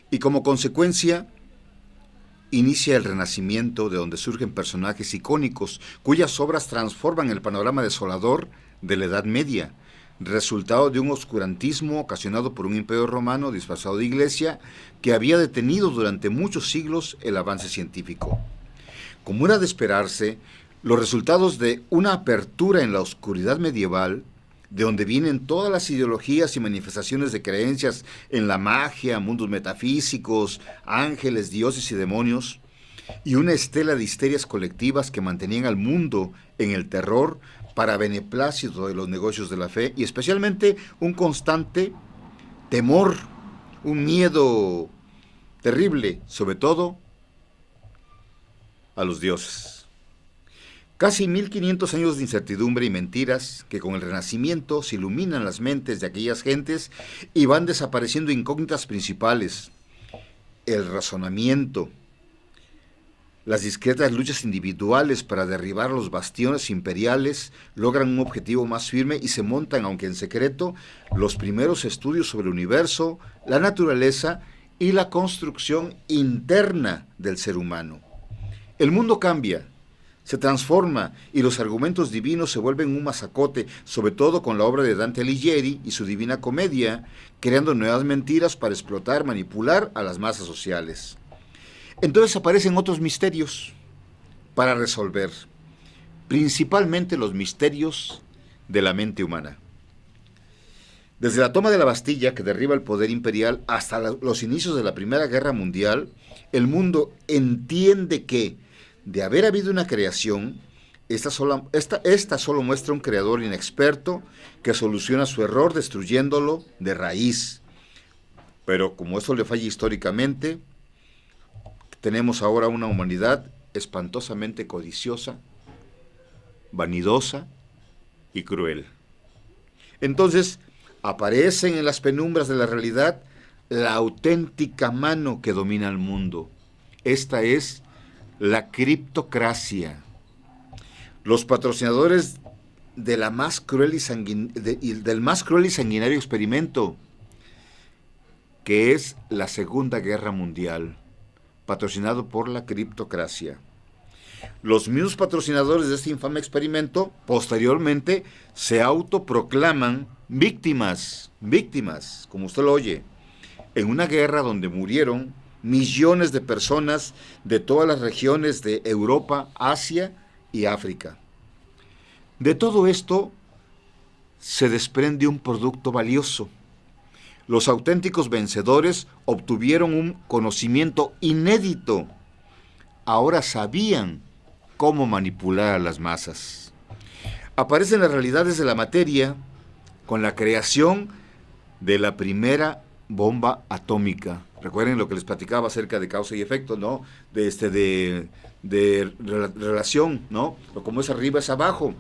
y como consecuencia inicia el Renacimiento, de donde surgen personajes icónicos cuyas obras transforman el panorama desolador de la Edad Media, resultado de un oscurantismo ocasionado por un imperio romano disfrazado de iglesia que había detenido durante muchos siglos el avance científico. Como era de esperarse, los resultados de una apertura en la oscuridad medieval, de donde vienen todas las ideologías y manifestaciones de creencias en la magia, mundos metafísicos, ángeles, dioses y demonios, y una estela de histerias colectivas que mantenían al mundo en el terror para beneplácito de los negocios de la fe, y especialmente un constante temor, un miedo terrible, sobre todo a los dioses. Casi 1500 años de incertidumbre y mentiras que con el Renacimiento se iluminan las mentes de aquellas gentes y van desapareciendo incógnitas principales. El razonamiento, las discretas luchas individuales para derribar los bastiones imperiales logran un objetivo más firme y se montan, aunque en secreto, los primeros estudios sobre el universo, la naturaleza y la construcción interna del ser humano. El mundo cambia, se transforma y los argumentos divinos se vuelven un masacote, sobre todo con la obra de Dante Alighieri y su Divina Comedia, creando nuevas mentiras para explotar, manipular a las masas sociales. Entonces aparecen otros misterios para resolver, principalmente los misterios de la mente humana. Desde la toma de la Bastilla, que derriba el poder imperial, hasta los inicios de la Primera Guerra Mundial, el mundo entiende que, de haber habido una creación, esta solo muestra un creador inexperto que soluciona su error destruyéndolo de raíz. Pero como esto le falla históricamente, tenemos ahora una humanidad espantosamente codiciosa, vanidosa y cruel. Entonces, aparecen en las penumbras de la realidad la auténtica mano que domina el mundo. Esta es la criptocracia. Los patrocinadores de la más cruel del más cruel y sanguinario experimento, que es la Segunda Guerra Mundial, patrocinado por la criptocracia. Los mismos patrocinadores de este infame experimento, posteriormente, se autoproclaman víctimas, como usted lo oye, en una guerra donde murieron millones de personas de todas las regiones de Europa, Asia y África. De todo esto se desprende un producto valioso. Los auténticos vencedores obtuvieron un conocimiento inédito. Ahora sabían cómo manipular a las masas. Aparecen las realidades de la materia con la creación de la primera bomba atómica. Recuerden lo que les platicaba acerca de causa y efecto, ¿no? Relación, ¿no? O como es arriba es abajo.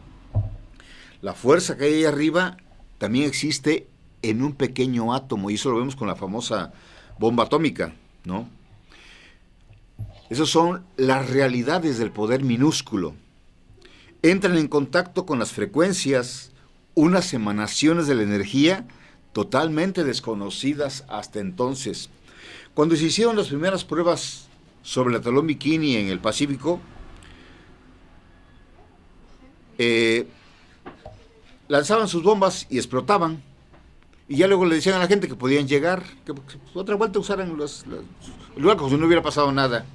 La fuerza que hay ahí arriba también existe en un pequeño átomo, y eso lo vemos con la famosa bomba atómica, ¿no? Esas son las realidades del poder minúsculo. Entran en contacto con las frecuencias, unas emanaciones de la energía totalmente desconocidas hasta entonces. Cuando se hicieron las primeras pruebas sobre el Talón Bikini en el Pacífico, lanzaban sus bombas y explotaban. Y ya luego le decían a la gente que podían llegar, que otra vuelta usaran el lugar como si no hubiera pasado nada.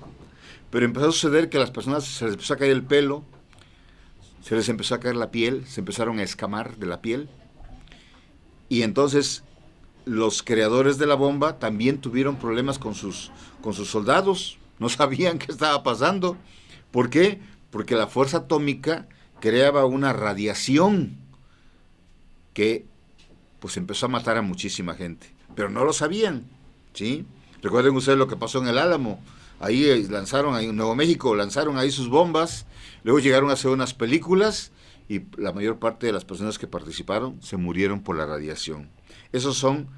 Pero empezó a suceder que a las personas se les empezó a caer el pelo, se les empezó a caer la piel, se empezaron a escamar de la piel. Y entonces los creadores de la bomba también tuvieron problemas con sus soldados, no sabían qué estaba pasando. ¿Por qué? Porque la fuerza atómica creaba una radiación que pues empezó a matar a muchísima gente, pero no lo sabían, ¿sí? Recuerden ustedes lo que pasó en el Álamo. Ahí lanzaron, ahí en Nuevo México, lanzaron ahí sus bombas, luego llegaron a hacer unas películas y la mayor parte de las personas que participaron se murieron por la radiación. Esas son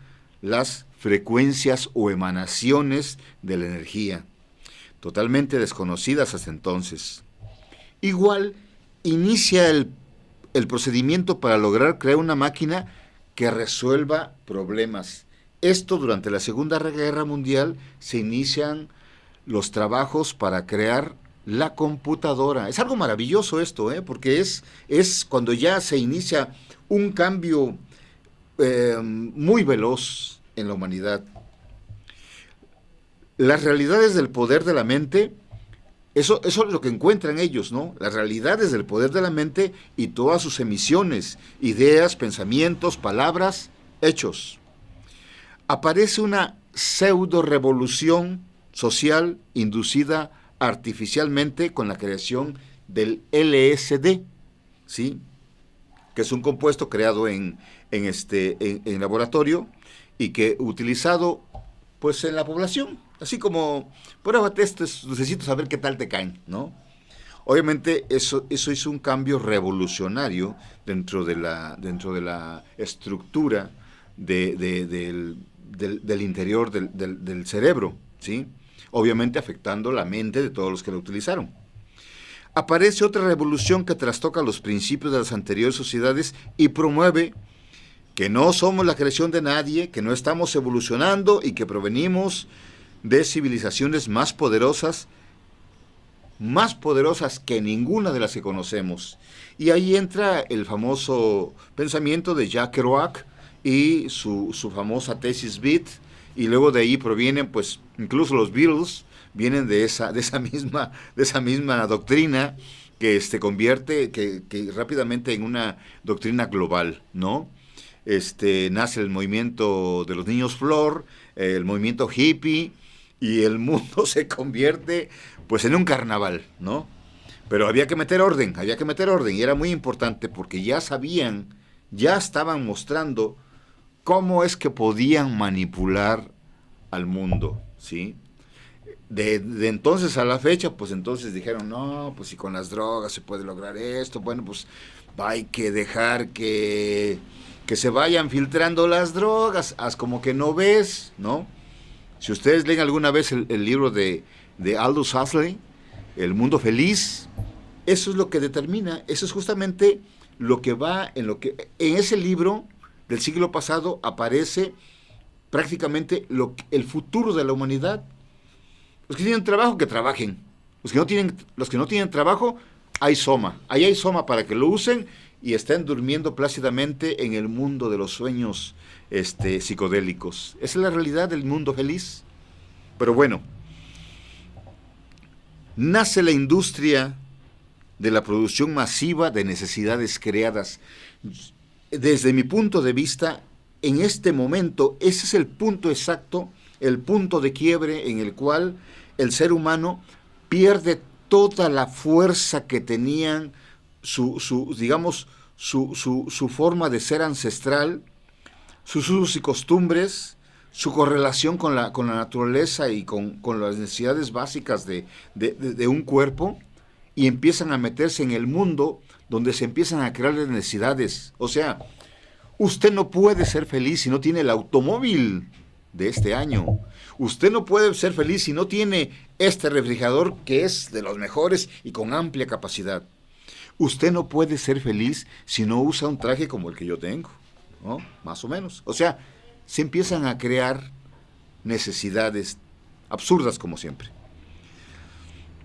las frecuencias o emanaciones de la energía, totalmente desconocidas hasta entonces. Igual, inicia el procedimiento para lograr crear una máquina que resuelva problemas. Esto durante la Segunda Guerra Mundial se inician los trabajos para crear la computadora. Es algo maravilloso esto, porque es cuando ya se inicia un cambio muy veloz en la humanidad. Las realidades del poder de la mente, eso es lo que encuentran ellos, ¿no? Las realidades del poder de la mente y todas sus emisiones, ideas, pensamientos, palabras, hechos. Aparece una pseudo revolución social inducida artificialmente con la creación del LSD, ¿sí? Que es un compuesto creado en laboratorio y que utilizado pues en la población, así como pruébate estos, necesito saber qué tal te caen, ¿no? Obviamente eso hizo un cambio revolucionario dentro de la estructura del interior del cerebro, ¿sí? Obviamente afectando la mente de todos los que lo utilizaron. Aparece otra revolución que trastoca los principios de las anteriores sociedades y promueve que no somos la creación de nadie, que no estamos evolucionando y que provenimos de civilizaciones más poderosas que ninguna de las que conocemos. Y ahí entra el famoso pensamiento de Jack Kerouac y su famosa tesis Beat, y luego de ahí provienen, pues, incluso los Beatles vienen de esa misma doctrina que convierte que rápidamente en una doctrina global, ¿no? Nace el movimiento de los niños flor, el movimiento hippie, y el mundo se convierte pues en un carnaval, ¿no? Pero había que meter orden, y era muy importante porque ya estaban mostrando cómo es que podían manipular al mundo, ¿sí? De entonces a la fecha, pues entonces dijeron, no, pues si con las drogas se puede lograr esto, bueno, pues hay que dejar que se vayan filtrando las drogas, haz como que no ves, ¿no? Si ustedes leen alguna vez el libro de Aldous Huxley, El Mundo Feliz, eso es lo que determina, eso es justamente lo que va en ese libro del siglo pasado aparece prácticamente el futuro de la humanidad. Los que tienen trabajo, que trabajen. Los que no tienen trabajo, hay soma. Ahí hay soma para que lo usen y estén durmiendo plácidamente en el mundo de los sueños psicodélicos. Esa es la realidad del mundo feliz. Pero bueno, nace la industria de la producción masiva de necesidades creadas. Desde mi punto de vista, en este momento, ese es el punto exacto, el punto de quiebre en el cual el ser humano pierde toda la fuerza que tenían su forma de ser ancestral sus usos y costumbres, su correlación con la naturaleza y con las necesidades básicas de un cuerpo, y empiezan a meterse en el mundo donde se empiezan a crear las necesidades. O sea, usted no puede ser feliz si no tiene el automóvil de este año. Usted no puede ser feliz si no tiene este refrigerador que es de los mejores y con amplia capacidad. Usted no puede ser feliz si no usa un traje como el que yo tengo, ¿no? Más o menos. O sea, se empiezan a crear necesidades absurdas como siempre.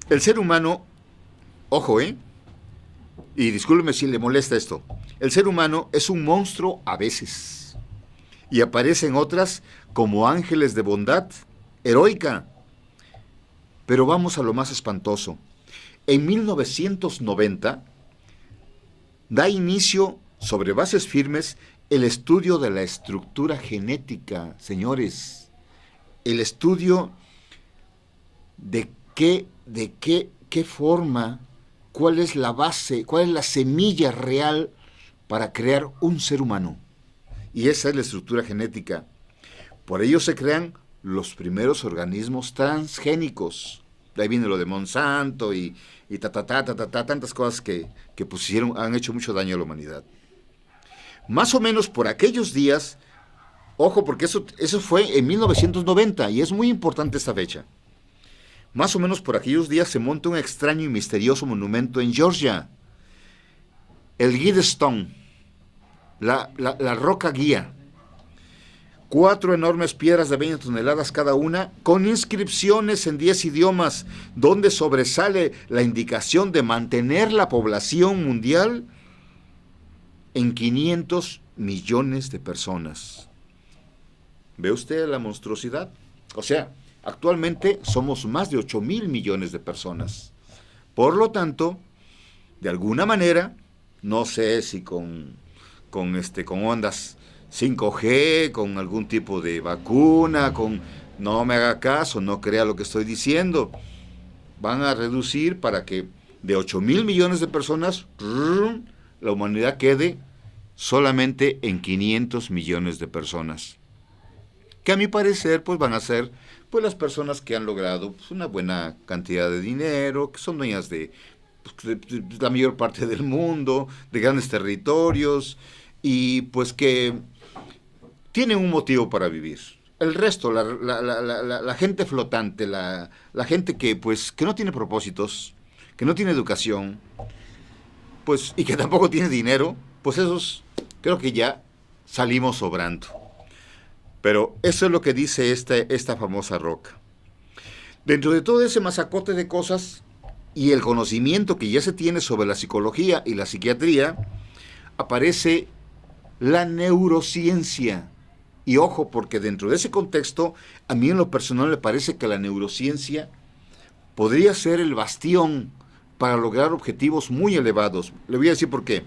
El ser humano, ojo, y discúlpeme si le molesta esto, el ser humano es un monstruo a veces, y aparecen otras como ángeles de bondad heroica. Pero vamos a lo más espantoso. En 1990 da inicio, sobre bases firmes, el estudio de la estructura genética, señores. El estudio de qué forma, cuál es la base, cuál es la semilla real para crear un ser humano. Y esa es la estructura genética. Por ello se crean los primeros organismos transgénicos. De ahí viene lo de Monsanto y tantas cosas que han hecho mucho daño a la humanidad. Más o menos por aquellos días, ojo, porque eso fue en 1990 y es muy importante esta fecha. Más o menos por aquellos días se monta un extraño y misterioso monumento en Georgia, el Guidestone, la roca guía. 4 enormes piedras de 20 toneladas cada una, con inscripciones en 10 idiomas, donde sobresale la indicación de mantener la población mundial en 500 millones de personas. ¿Ve usted la monstruosidad? O sea, actualmente somos más de 8,000 millones de personas. Por lo tanto, de alguna manera, no sé si con ondas 5G, con algún tipo de vacuna, no me haga caso, no crea lo que estoy diciendo, van a reducir para que de 8,000 millones de personas, la humanidad quede solamente en 500 millones de personas. Que a mi parecer, pues van a ser las personas que han logrado una buena cantidad de dinero, que son dueñas de la mayor parte del mundo, de grandes territorios, y pues que tienen un motivo para vivir. El resto, la gente flotante, la gente que no tiene propósitos, que no tiene educación, y que tampoco tiene dinero, esos creo que ya salimos sobrando. Pero eso es lo que dice esta famosa roca. Dentro de todo ese masacote de cosas y el conocimiento que ya se tiene sobre la psicología y la psiquiatría, aparece la neurociencia. Y ojo, porque dentro de ese contexto, a mí en lo personal me parece que la neurociencia podría ser el bastión para lograr objetivos muy elevados. Le voy a decir por qué.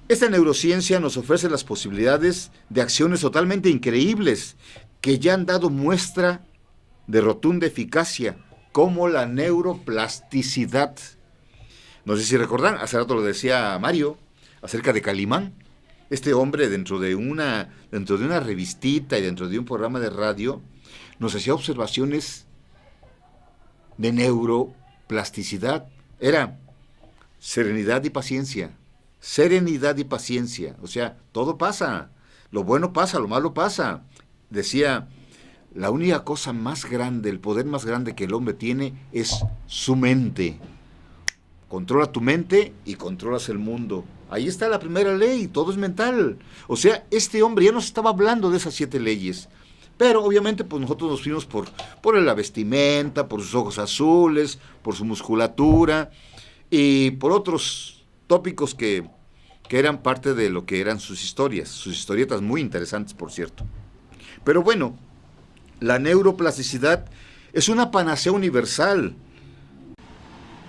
Esta neurociencia nos ofrece las posibilidades de acciones totalmente increíbles que ya han dado muestra de rotunda eficacia, como la neuroplasticidad. No sé si recordan, hace rato lo decía Mario, acerca de Calimán. Este hombre dentro de una revistita y dentro de un programa de radio nos hacía observaciones de neuroplasticidad. Era serenidad y paciencia. Serenidad y paciencia. O sea, todo pasa. Lo bueno pasa, lo malo pasa. Decía, la única cosa más grande, el poder más grande que el hombre tiene es su mente. Controla tu mente y controlas el mundo. Ahí está la primera ley, todo es mental. O sea, este hombre ya nos estaba hablando de esas 7 leyes. Pero obviamente nosotros nos fuimos por la vestimenta, por sus ojos azules, por su musculatura y por otros tópicos que eran parte de lo que eran sus historietas muy interesantes, por cierto. Pero bueno, la neuroplasticidad es una panacea universal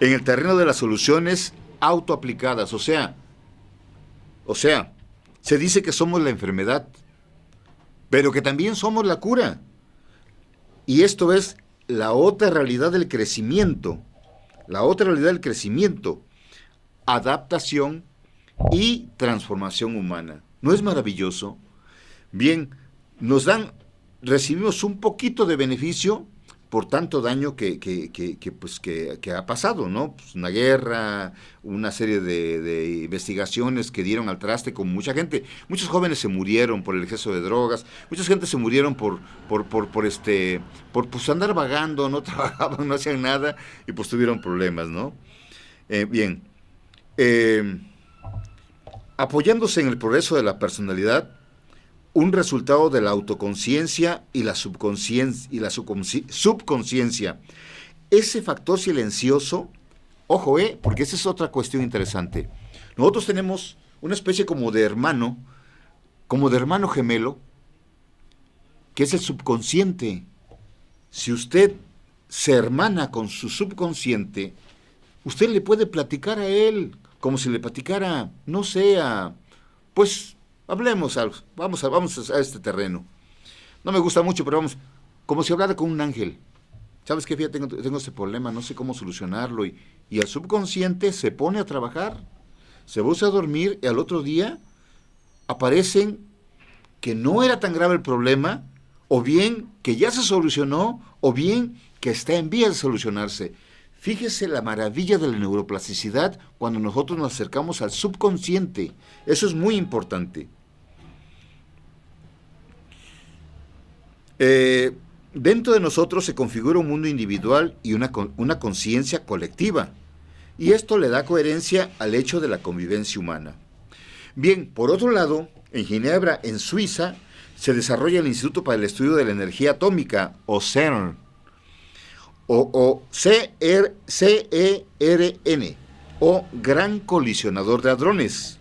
en el terreno de las soluciones autoaplicadas. O sea, se dice que somos la enfermedad, pero que también somos la cura. Y esto es la otra realidad del crecimiento. La otra realidad del crecimiento. Adaptación y transformación humana. ¿No es maravilloso? Bien, recibimos un poquito de beneficio por tanto daño que ha pasado, ¿no? Pues una guerra, una serie de investigaciones que dieron al traste con mucha gente. Muchos jóvenes se murieron por el exceso de drogas, mucha gente se murieron por pues andar vagando, no trabajaban, no hacían nada y pues tuvieron problemas, ¿no? Bien, apoyándose en el progreso de la personalidad, un resultado de la autoconciencia y la subconsciencia. Ese factor silencioso, ojo, porque esa es otra cuestión interesante. Nosotros tenemos una especie como de hermano gemelo, que es el subconsciente. Si usted se hermana con su subconsciente, usted le puede platicar a él, como si le platicara, no sé, pues, hablemos, vamos a este terreno. No me gusta mucho, pero vamos, como si hablara con un ángel. ¿Sabes qué? Fíjate, tengo este problema, no sé cómo solucionarlo. Y el subconsciente se pone a trabajar, se va a dormir y al otro día aparecen que no era tan grave el problema, o bien que ya se solucionó, o bien que está en vías de solucionarse. Fíjese la maravilla de la neuroplasticidad cuando nosotros nos acercamos al subconsciente. Eso es muy importante. Dentro de nosotros se configura un mundo individual y una conciencia colectiva, y esto le da coherencia al hecho de la convivencia humana. Bien, por otro lado, en Ginebra, en Suiza, se desarrolla el Instituto para el Estudio de la Energía Atómica, o CERN, o CERN, o Gran Colisionador de Hadrones.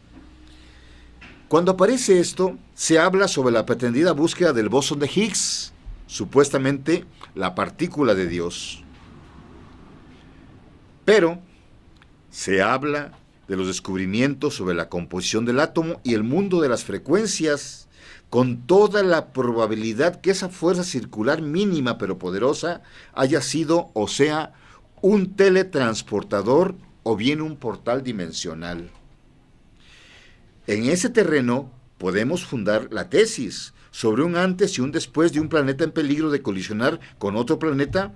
Cuando aparece esto, se habla sobre la pretendida búsqueda del bosón de Higgs, supuestamente la partícula de Dios. Pero se habla de los descubrimientos sobre la composición del átomo y el mundo de las frecuencias, con toda la probabilidad que esa fuerza circular mínima pero poderosa haya sido, o sea, un teletransportador o bien un portal dimensional. En ese terreno podemos fundar la tesis sobre un antes y un después de un planeta en peligro de colisionar con otro planeta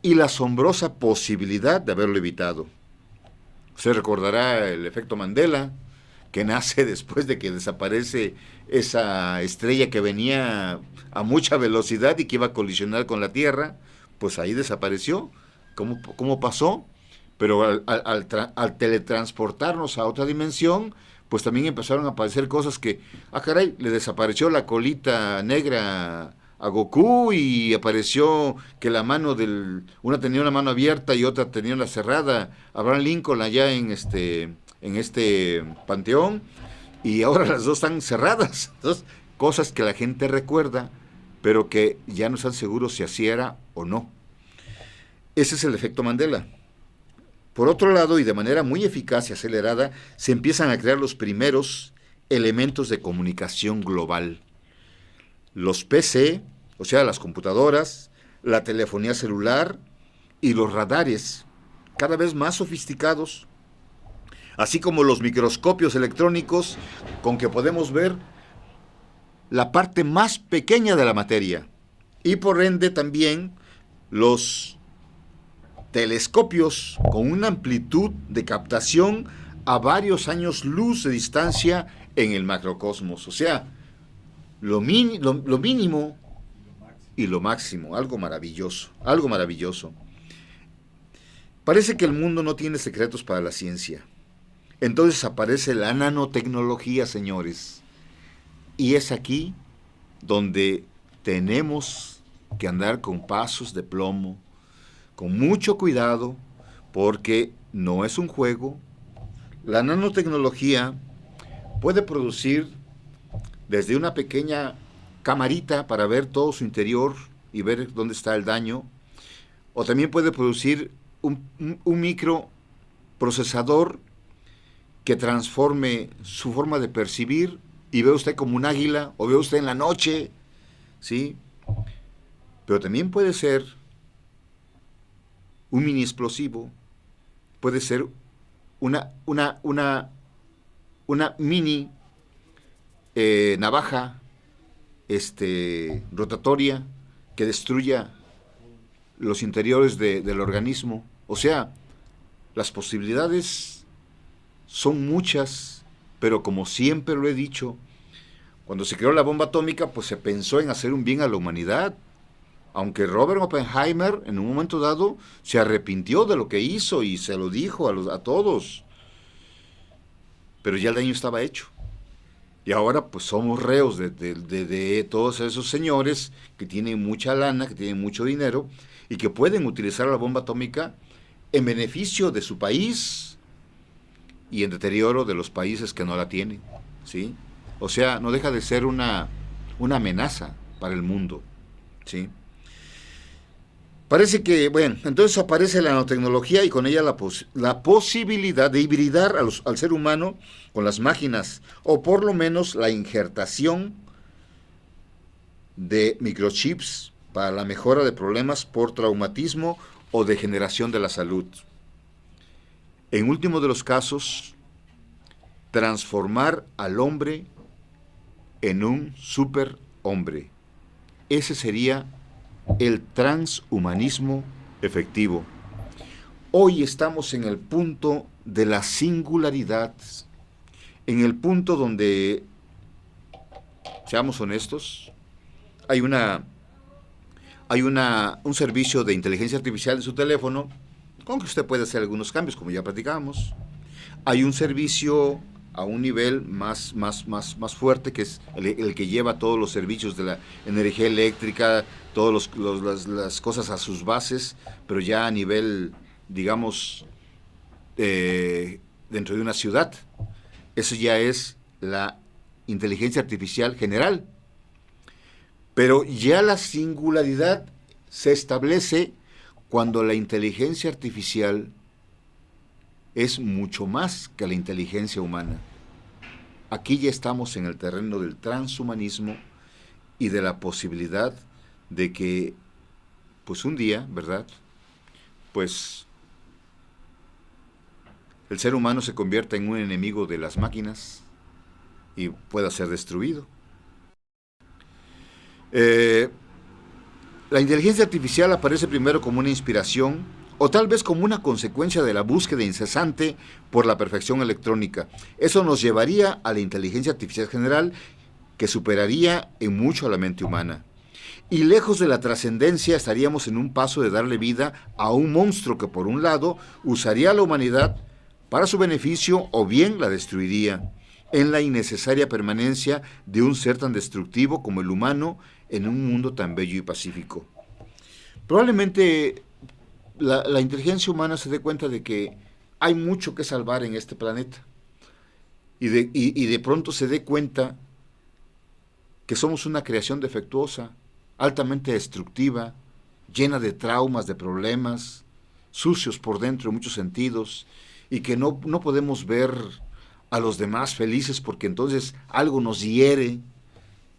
y la asombrosa posibilidad de haberlo evitado. Se recordará el efecto Mandela, que nace después de que desaparece esa estrella que venía a mucha velocidad y que iba a colisionar con la Tierra. Pues ahí desapareció. ¿Cómo pasó? Pero al teletransportarnos a otra dimensión, pues también empezaron a aparecer cosas que, caray, le desapareció la colita negra a Goku y apareció que una tenía una mano abierta y otra tenía una cerrada, Abraham Lincoln allá en este panteón, y ahora las dos están cerradas. Entonces, cosas que la gente recuerda, pero que ya no están seguros si así era o no. Ese es el efecto Mandela. Por otro lado, y de manera muy eficaz y acelerada, se empiezan a crear los primeros elementos de comunicación global. Los PC, o sea, las computadoras, la telefonía celular y los radares, cada vez más sofisticados, así como los microscopios electrónicos con que podemos ver la parte más pequeña de la materia, y por ende también los telescopios con una amplitud de captación a varios años luz de distancia en el macrocosmos, o sea, lo mínimo y lo máximo, algo maravilloso, algo maravilloso. Parece que el mundo no tiene secretos para la ciencia. Entonces aparece la nanotecnología, señores, y es aquí donde tenemos que andar con pasos de plomo, con mucho cuidado, porque no es un juego. La nanotecnología puede producir desde una pequeña camarita para ver todo su interior y ver dónde está el daño, o también puede producir un microprocesador que transforme su forma de percibir y ve usted como un águila, o ve usted en la noche, ¿sí? Pero también puede ser un mini explosivo, puede ser una mini navaja rotatoria que destruya los interiores del organismo. O sea, las posibilidades son muchas, pero como siempre lo he dicho, cuando se creó la bomba atómica, pues se pensó en hacer un bien a la humanidad. Aunque Robert Oppenheimer en un momento dado se arrepintió de lo que hizo y se lo dijo a todos, pero ya el daño estaba hecho. Y ahora pues somos reos de todos esos señores que tienen mucha lana, que tienen mucho dinero y que pueden utilizar la bomba atómica en beneficio de su país y en deterioro de los países que no la tienen, ¿sí? O sea, no deja de ser una amenaza para el mundo, ¿sí? Parece que, bueno, entonces aparece la nanotecnología y con ella la posibilidad de hibridar al ser humano con las máquinas, o por lo menos la injertación de microchips para la mejora de problemas por traumatismo o degeneración de la salud. En último de los casos, transformar al hombre en un superhombre. Ese sería el transhumanismo efectivo. Hoy estamos en el punto de la singularidad, en el punto donde, seamos honestos, hay un servicio de inteligencia artificial en su teléfono, con que usted puede hacer algunos cambios, como ya platicamos. Hay un servicio a un nivel más fuerte, que es el que lleva todos los servicios de la energía eléctrica, todas las cosas a sus bases, pero ya a nivel, digamos, dentro de una ciudad. Eso ya es la inteligencia artificial general. Pero ya la singularidad se establece cuando la inteligencia artificial es mucho más que la inteligencia humana. Aquí ya estamos en el terreno del transhumanismo y de la posibilidad de que, pues un día, ¿verdad?, pues el ser humano se convierta en un enemigo de las máquinas y pueda ser destruido. La inteligencia artificial aparece primero como una inspiración o tal vez como una consecuencia de la búsqueda incesante por la perfección electrónica. Eso nos llevaría a la inteligencia artificial general, que superaría en mucho a la mente humana. Y lejos de la trascendencia estaríamos en un paso de darle vida a un monstruo que por un lado usaría a la humanidad para su beneficio o bien la destruiría, en la innecesaria permanencia de un ser tan destructivo como el humano en un mundo tan bello y pacífico. Probablemente la inteligencia humana se dé cuenta de que hay mucho que salvar en este planeta y de pronto se dé cuenta que somos una creación defectuosa, altamente destructiva, llena de traumas, de problemas, sucios por dentro en muchos sentidos, y que no podemos ver a los demás felices porque entonces algo nos hiere,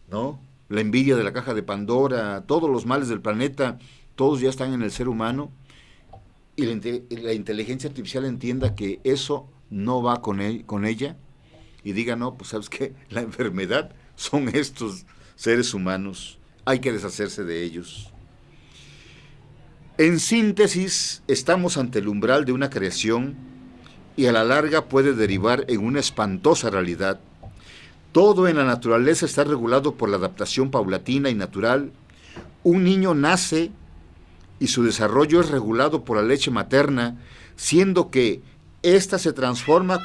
¿no? La envidia de la caja de Pandora, todos los males del planeta, todos ya están en el ser humano, y la inteligencia artificial entienda que eso no va con ella, y diga, no, pues sabes qué, la enfermedad son estos seres humanos, hay que deshacerse de ellos. En síntesis, estamos ante el umbral de una creación y a la larga puede derivar en una espantosa realidad. Todo en la naturaleza está regulado por la adaptación paulatina y natural. Un niño nace y su desarrollo es regulado por la leche materna, siendo que ésta se transforma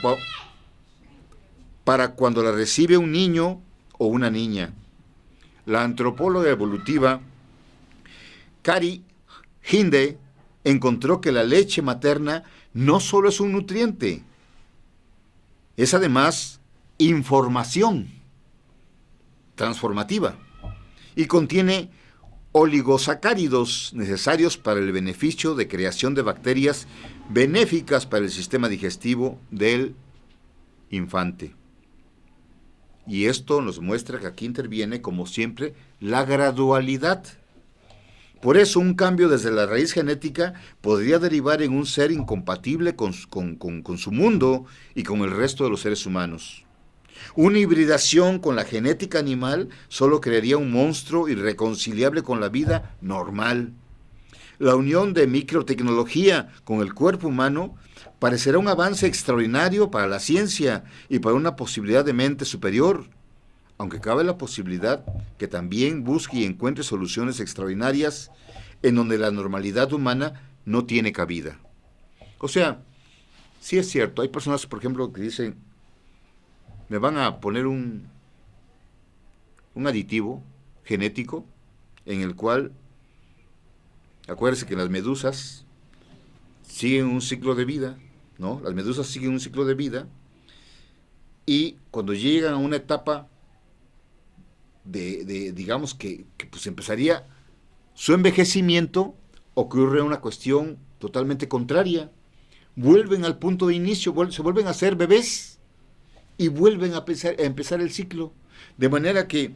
para cuando la recibe un niño o una niña. La antropóloga evolutiva Kari Hinde encontró que la leche materna no solo es un nutriente, es además información transformativa y contiene oligosacáridos necesarios para el beneficio de creación de bacterias benéficas para el sistema digestivo del infante. Y esto nos muestra que aquí interviene, como siempre, la gradualidad. Por eso un cambio desde la raíz genética podría derivar en un ser incompatible con su mundo y con el resto de los seres humanos. Una hibridación con la genética animal solo crearía un monstruo irreconciliable con la vida normal. La unión de microtecnología con el cuerpo humano parecerá un avance extraordinario para la ciencia y para una posibilidad de mente superior, aunque cabe la posibilidad que también busque y encuentre soluciones extraordinarias en donde la normalidad humana no tiene cabida. O sea, sí es cierto, hay personas, por ejemplo, que dicen, me van a poner un aditivo genético en el cual, acuérdense que las medusas siguen un ciclo de vida, ¿no? Las medusas siguen un ciclo de vida y cuando llegan a una etapa digamos que pues empezaría su envejecimiento, ocurre una cuestión totalmente contraria. Vuelven al punto de inicio, se vuelven a ser bebés y vuelven a empezar el ciclo, de manera que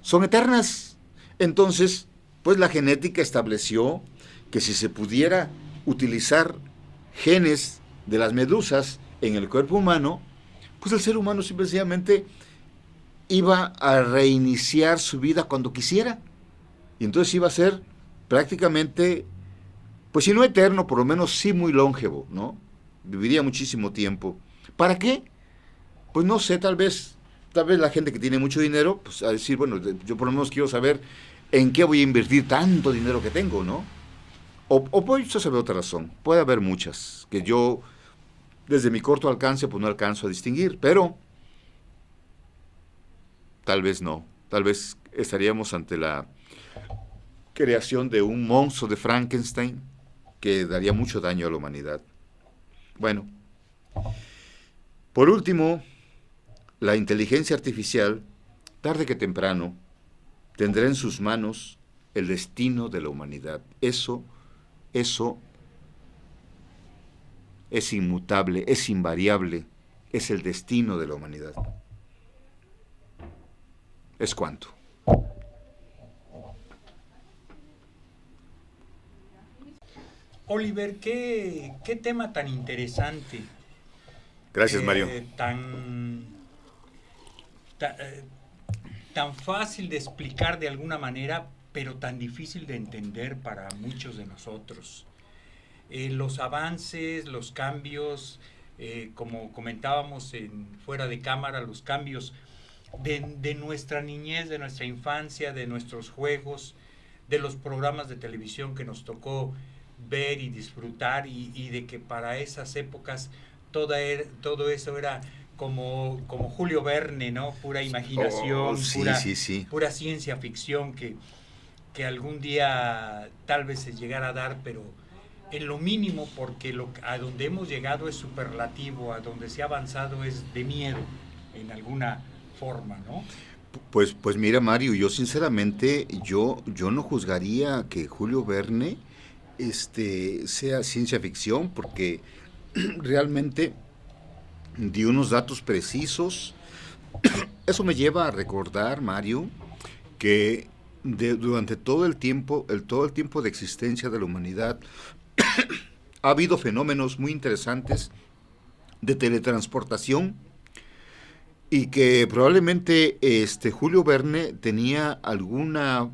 son eternas. Entonces, pues la genética estableció que si se pudiera utilizar genes de las medusas en el cuerpo humano, pues el ser humano simplemente iba a reiniciar su vida cuando quisiera. Y entonces iba a ser prácticamente, pues si no eterno, por lo menos sí muy longevo, ¿no? Viviría muchísimo tiempo. ¿Para qué? Pues no sé, tal vez la gente que tiene mucho dinero, pues a decir, bueno, yo por lo menos quiero saber en qué voy a invertir tanto dinero que tengo, ¿no? O puede ser otra razón, puede haber muchas, que yo desde mi corto alcance pues no alcanzo a distinguir, pero tal vez no, tal vez estaríamos ante la creación de un monstruo de Frankenstein que daría mucho daño a la humanidad. Bueno, por último, la inteligencia artificial, tarde que temprano, tendrá en sus manos el destino de la humanidad. Eso es inmutable, es invariable, es el destino de la humanidad. ¿Es cuánto? Oliver, qué tema tan interesante. Gracias, Mario. Tan fácil de explicar de alguna manera, pero tan difícil de entender para muchos de nosotros. Los avances, los cambios, como comentábamos fuera de cámara, los cambios de nuestra niñez, de nuestra infancia, de nuestros juegos, de los programas de televisión que nos tocó ver y disfrutar, y de que para esas épocas todo eso era como Julio Verne, ¿no? Pura imaginación, pura ciencia ficción que algún día tal vez se llegara a dar, pero en lo mínimo, porque a donde hemos llegado es superlativo, a donde se ha avanzado es de miedo, en alguna forma, ¿no? Pues mira, Mario, yo sinceramente, yo no juzgaría que Julio Verne sea ciencia ficción, porque realmente dio unos datos precisos. Eso me lleva a recordar, Mario, que durante todo el tiempo de existencia de la humanidad ha habido fenómenos muy interesantes de teletransportación, y que probablemente Julio Verne tenía alguna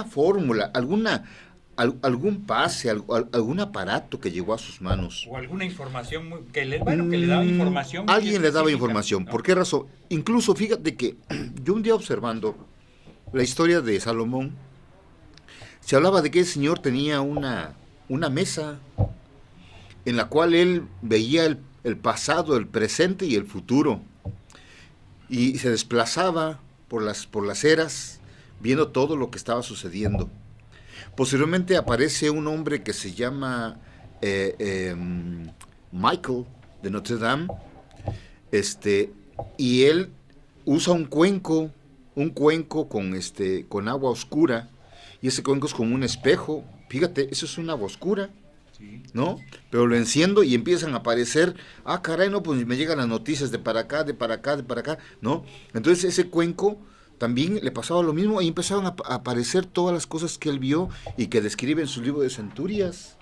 fórmula, algún pase, algún aparato que llegó a sus manos. O alguna información que le daba información. Alguien le daba información. ¿No? ¿Por qué razón? Incluso fíjate que yo un día observando la historia de Salomón, se hablaba de que el señor tenía una mesa en la cual él veía el pasado, el presente y el futuro, y se desplazaba por las eras viendo todo lo que estaba sucediendo. Posteriormente aparece un hombre que se llama Michael de Notre Dame, y él usa un cuenco con agua oscura, y ese cuenco es como un espejo. Fíjate, eso es un agua oscura, ¿no? Pero lo enciendo y empiezan a aparecer, caray, no, pues me llegan las noticias de para acá, ¿no? Entonces ese cuenco también le pasaba lo mismo, y empezaron a aparecer todas las cosas que él vio y que describe en su libro de Centurias.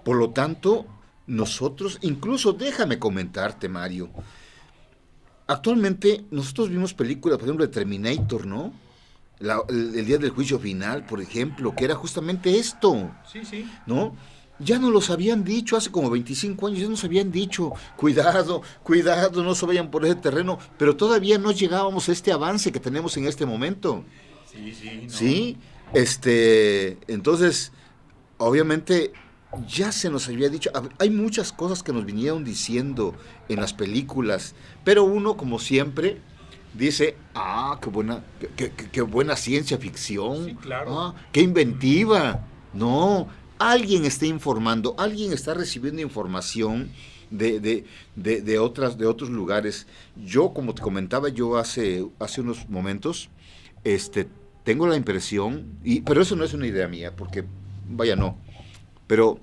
Por lo tanto, nosotros, incluso déjame comentarte, Mario, actualmente nosotros vimos películas, por ejemplo, de Terminator, ¿no? El día del juicio final, por ejemplo, que era justamente esto, Sí, sí. ¿no? Ya nos los habían dicho hace como 25 años, ya nos habían dicho, cuidado, cuidado, no se vayan por ese terreno, pero todavía no llegábamos a este avance que tenemos en este momento, Sí, sí, no. ¿sí? Entonces, obviamente, ya se nos había dicho, hay muchas cosas que nos vinieron diciendo en las películas, pero uno, como siempre, dice, qué buena ciencia Sí, ficción, claro. qué inventiva. No, alguien está informando, alguien está recibiendo información de otros lugares. Yo, como te comentaba yo hace unos momentos, este, tengo la impresión, pero eso no es una idea mía, porque, vaya, no, pero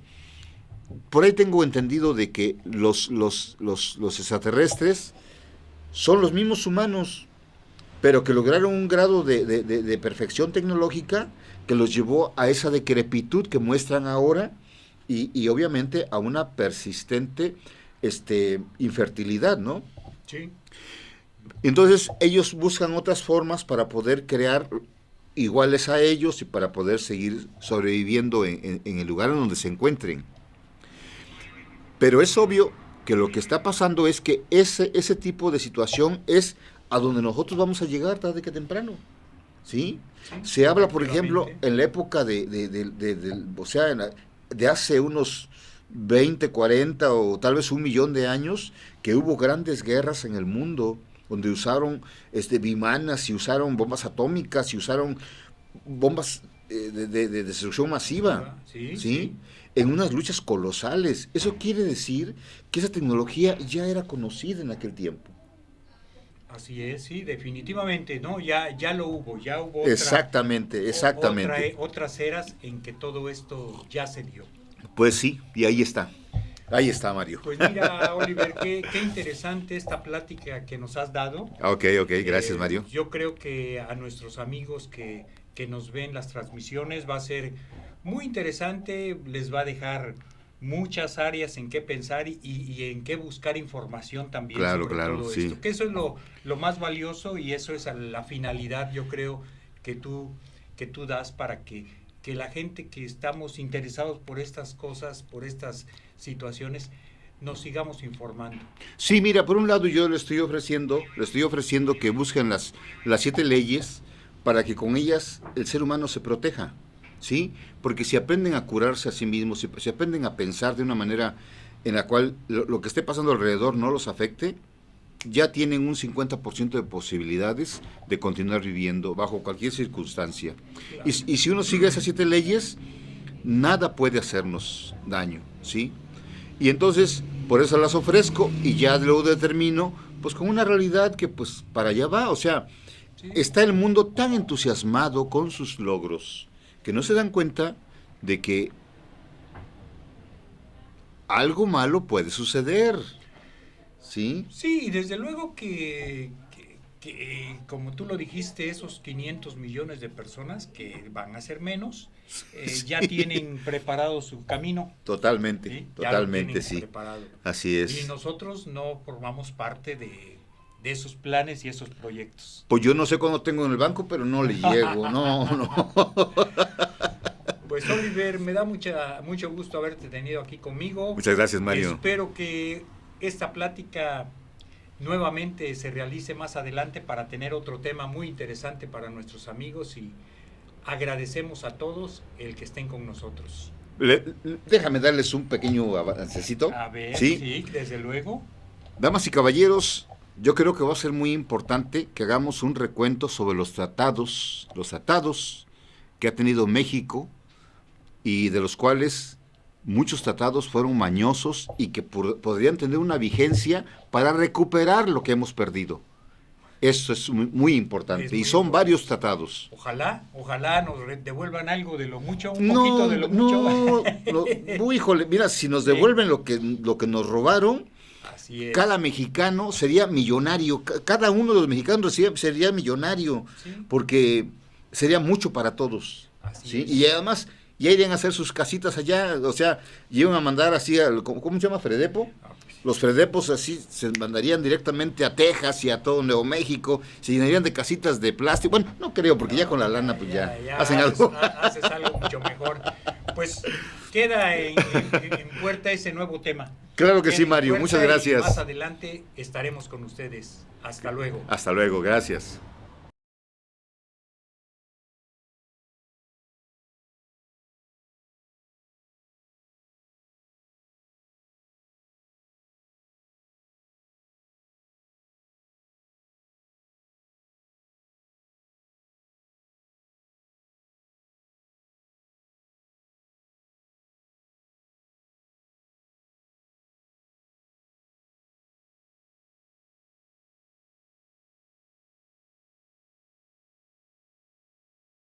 por ahí tengo entendido de que los extraterrestres son los mismos humanos, pero que lograron un grado de perfección tecnológica que los llevó a esa decrepitud que muestran ahora y obviamente a una persistente infertilidad, ¿no? Sí. Entonces ellos buscan otras formas para poder crear iguales a ellos y para poder seguir sobreviviendo en el lugar en donde se encuentren. Pero es obvio que lo que está pasando es que ese tipo de situación es a donde nosotros vamos a llegar tarde que temprano. ¿Sí? Sí, Se habla, por ejemplo, efectivamente. en la época o sea, de hace unos 20, 40 o tal vez 1 millón de años, que hubo grandes guerras en el mundo, donde usaron bimanas y usaron bombas atómicas y usaron bombas de destrucción masiva, Masiva. Sí, ¿sí? sí. En unas luchas colosales. Eso quiere decir que esa tecnología ya era conocida en aquel tiempo. Así es, sí, definitivamente, ¿no? Ya lo hubo, ya hubo Exactamente, exactamente. otras eras en que todo esto ya se dio. Pues sí, y ahí está. Ahí está, Mario. Pues mira, Oliver, qué interesante esta plática que nos has dado. Ok, ok, gracias, Mario. Yo creo que a nuestros amigos que nos ven las transmisiones va a ser muy interesante, les va a dejar muchas áreas en qué pensar y en qué buscar información también Claro, sobre claro, todo sí. esto. Que eso es lo más valioso y eso es la finalidad, yo creo, que tú das para que la gente que estamos interesados por estas cosas, por estas situaciones, nos sigamos informando. Sí, mira, por un lado yo le estoy ofreciendo que busquen las 7 leyes para que con ellas el ser humano se proteja, ¿sí? Porque si aprenden a curarse a sí mismos, si aprenden a pensar de una manera en la cual lo que esté pasando alrededor no los afecte, ya tienen un 50% de posibilidades de continuar viviendo bajo cualquier circunstancia. Claro. Y si uno sigue esas 7 leyes, nada puede hacernos daño, ¿sí? Y entonces, por eso las ofrezco y ya luego determino, pues con una realidad que pues para allá va. O sea, Sí, está el mundo tan entusiasmado con sus logros que no se dan cuenta de que algo malo puede suceder, ¿sí? sí, y desde luego como tú lo dijiste, esos 500 millones de personas que van a ser menos, ya Sí, tienen preparado su camino, totalmente, ¿sí? Ya lo totalmente, tienen sí. preparado. Así Y es. nosotros no formamos parte de esos planes y esos proyectos. Pues yo no sé cuándo tengo en el banco, pero no le llego, no, no. Pues Oliver, me da mucho gusto haberte tenido aquí conmigo. Muchas gracias, Mario. Espero que esta plática nuevamente se realice más adelante para tener otro tema muy interesante para nuestros amigos y agradecemos a todos el que estén con nosotros. Déjame darles un pequeño avancecito, A ver, ¿sí? sí, desde luego. Damas y caballeros, yo creo que va a ser muy importante que hagamos un recuento sobre los tratados que ha tenido México y de los cuales muchos tratados fueron mañosos y que podrían tener una vigencia para recuperar lo que hemos perdido. Eso es muy, muy Es importante y muy son importante. varios tratados. Ojalá nos devuelvan algo de lo mucho, un poquito No, de lo mucho. no, híjole, mira, si nos Sí, devuelven lo que nos robaron, así cada es. mexicano sería millonario, cada uno de los mexicanos sería millonario, Sí, porque sería mucho para todos, así ¿sí? Y es. además ya irían a hacer sus casitas allá, o sea, iban a mandar así, ¿cómo se llama? Fredepo, Ah, pues Los Fredepos así se mandarían directamente a Texas y a todo Nuevo México, se llenarían de casitas de plástico. Bueno, no creo, porque ya con la lana pues ya hacen algo. Haces algo mucho mejor. Pues queda en puerta ese nuevo tema. Claro que sí, Mario, muchas gracias. Más adelante estaremos con ustedes. Hasta luego. Hasta luego, gracias.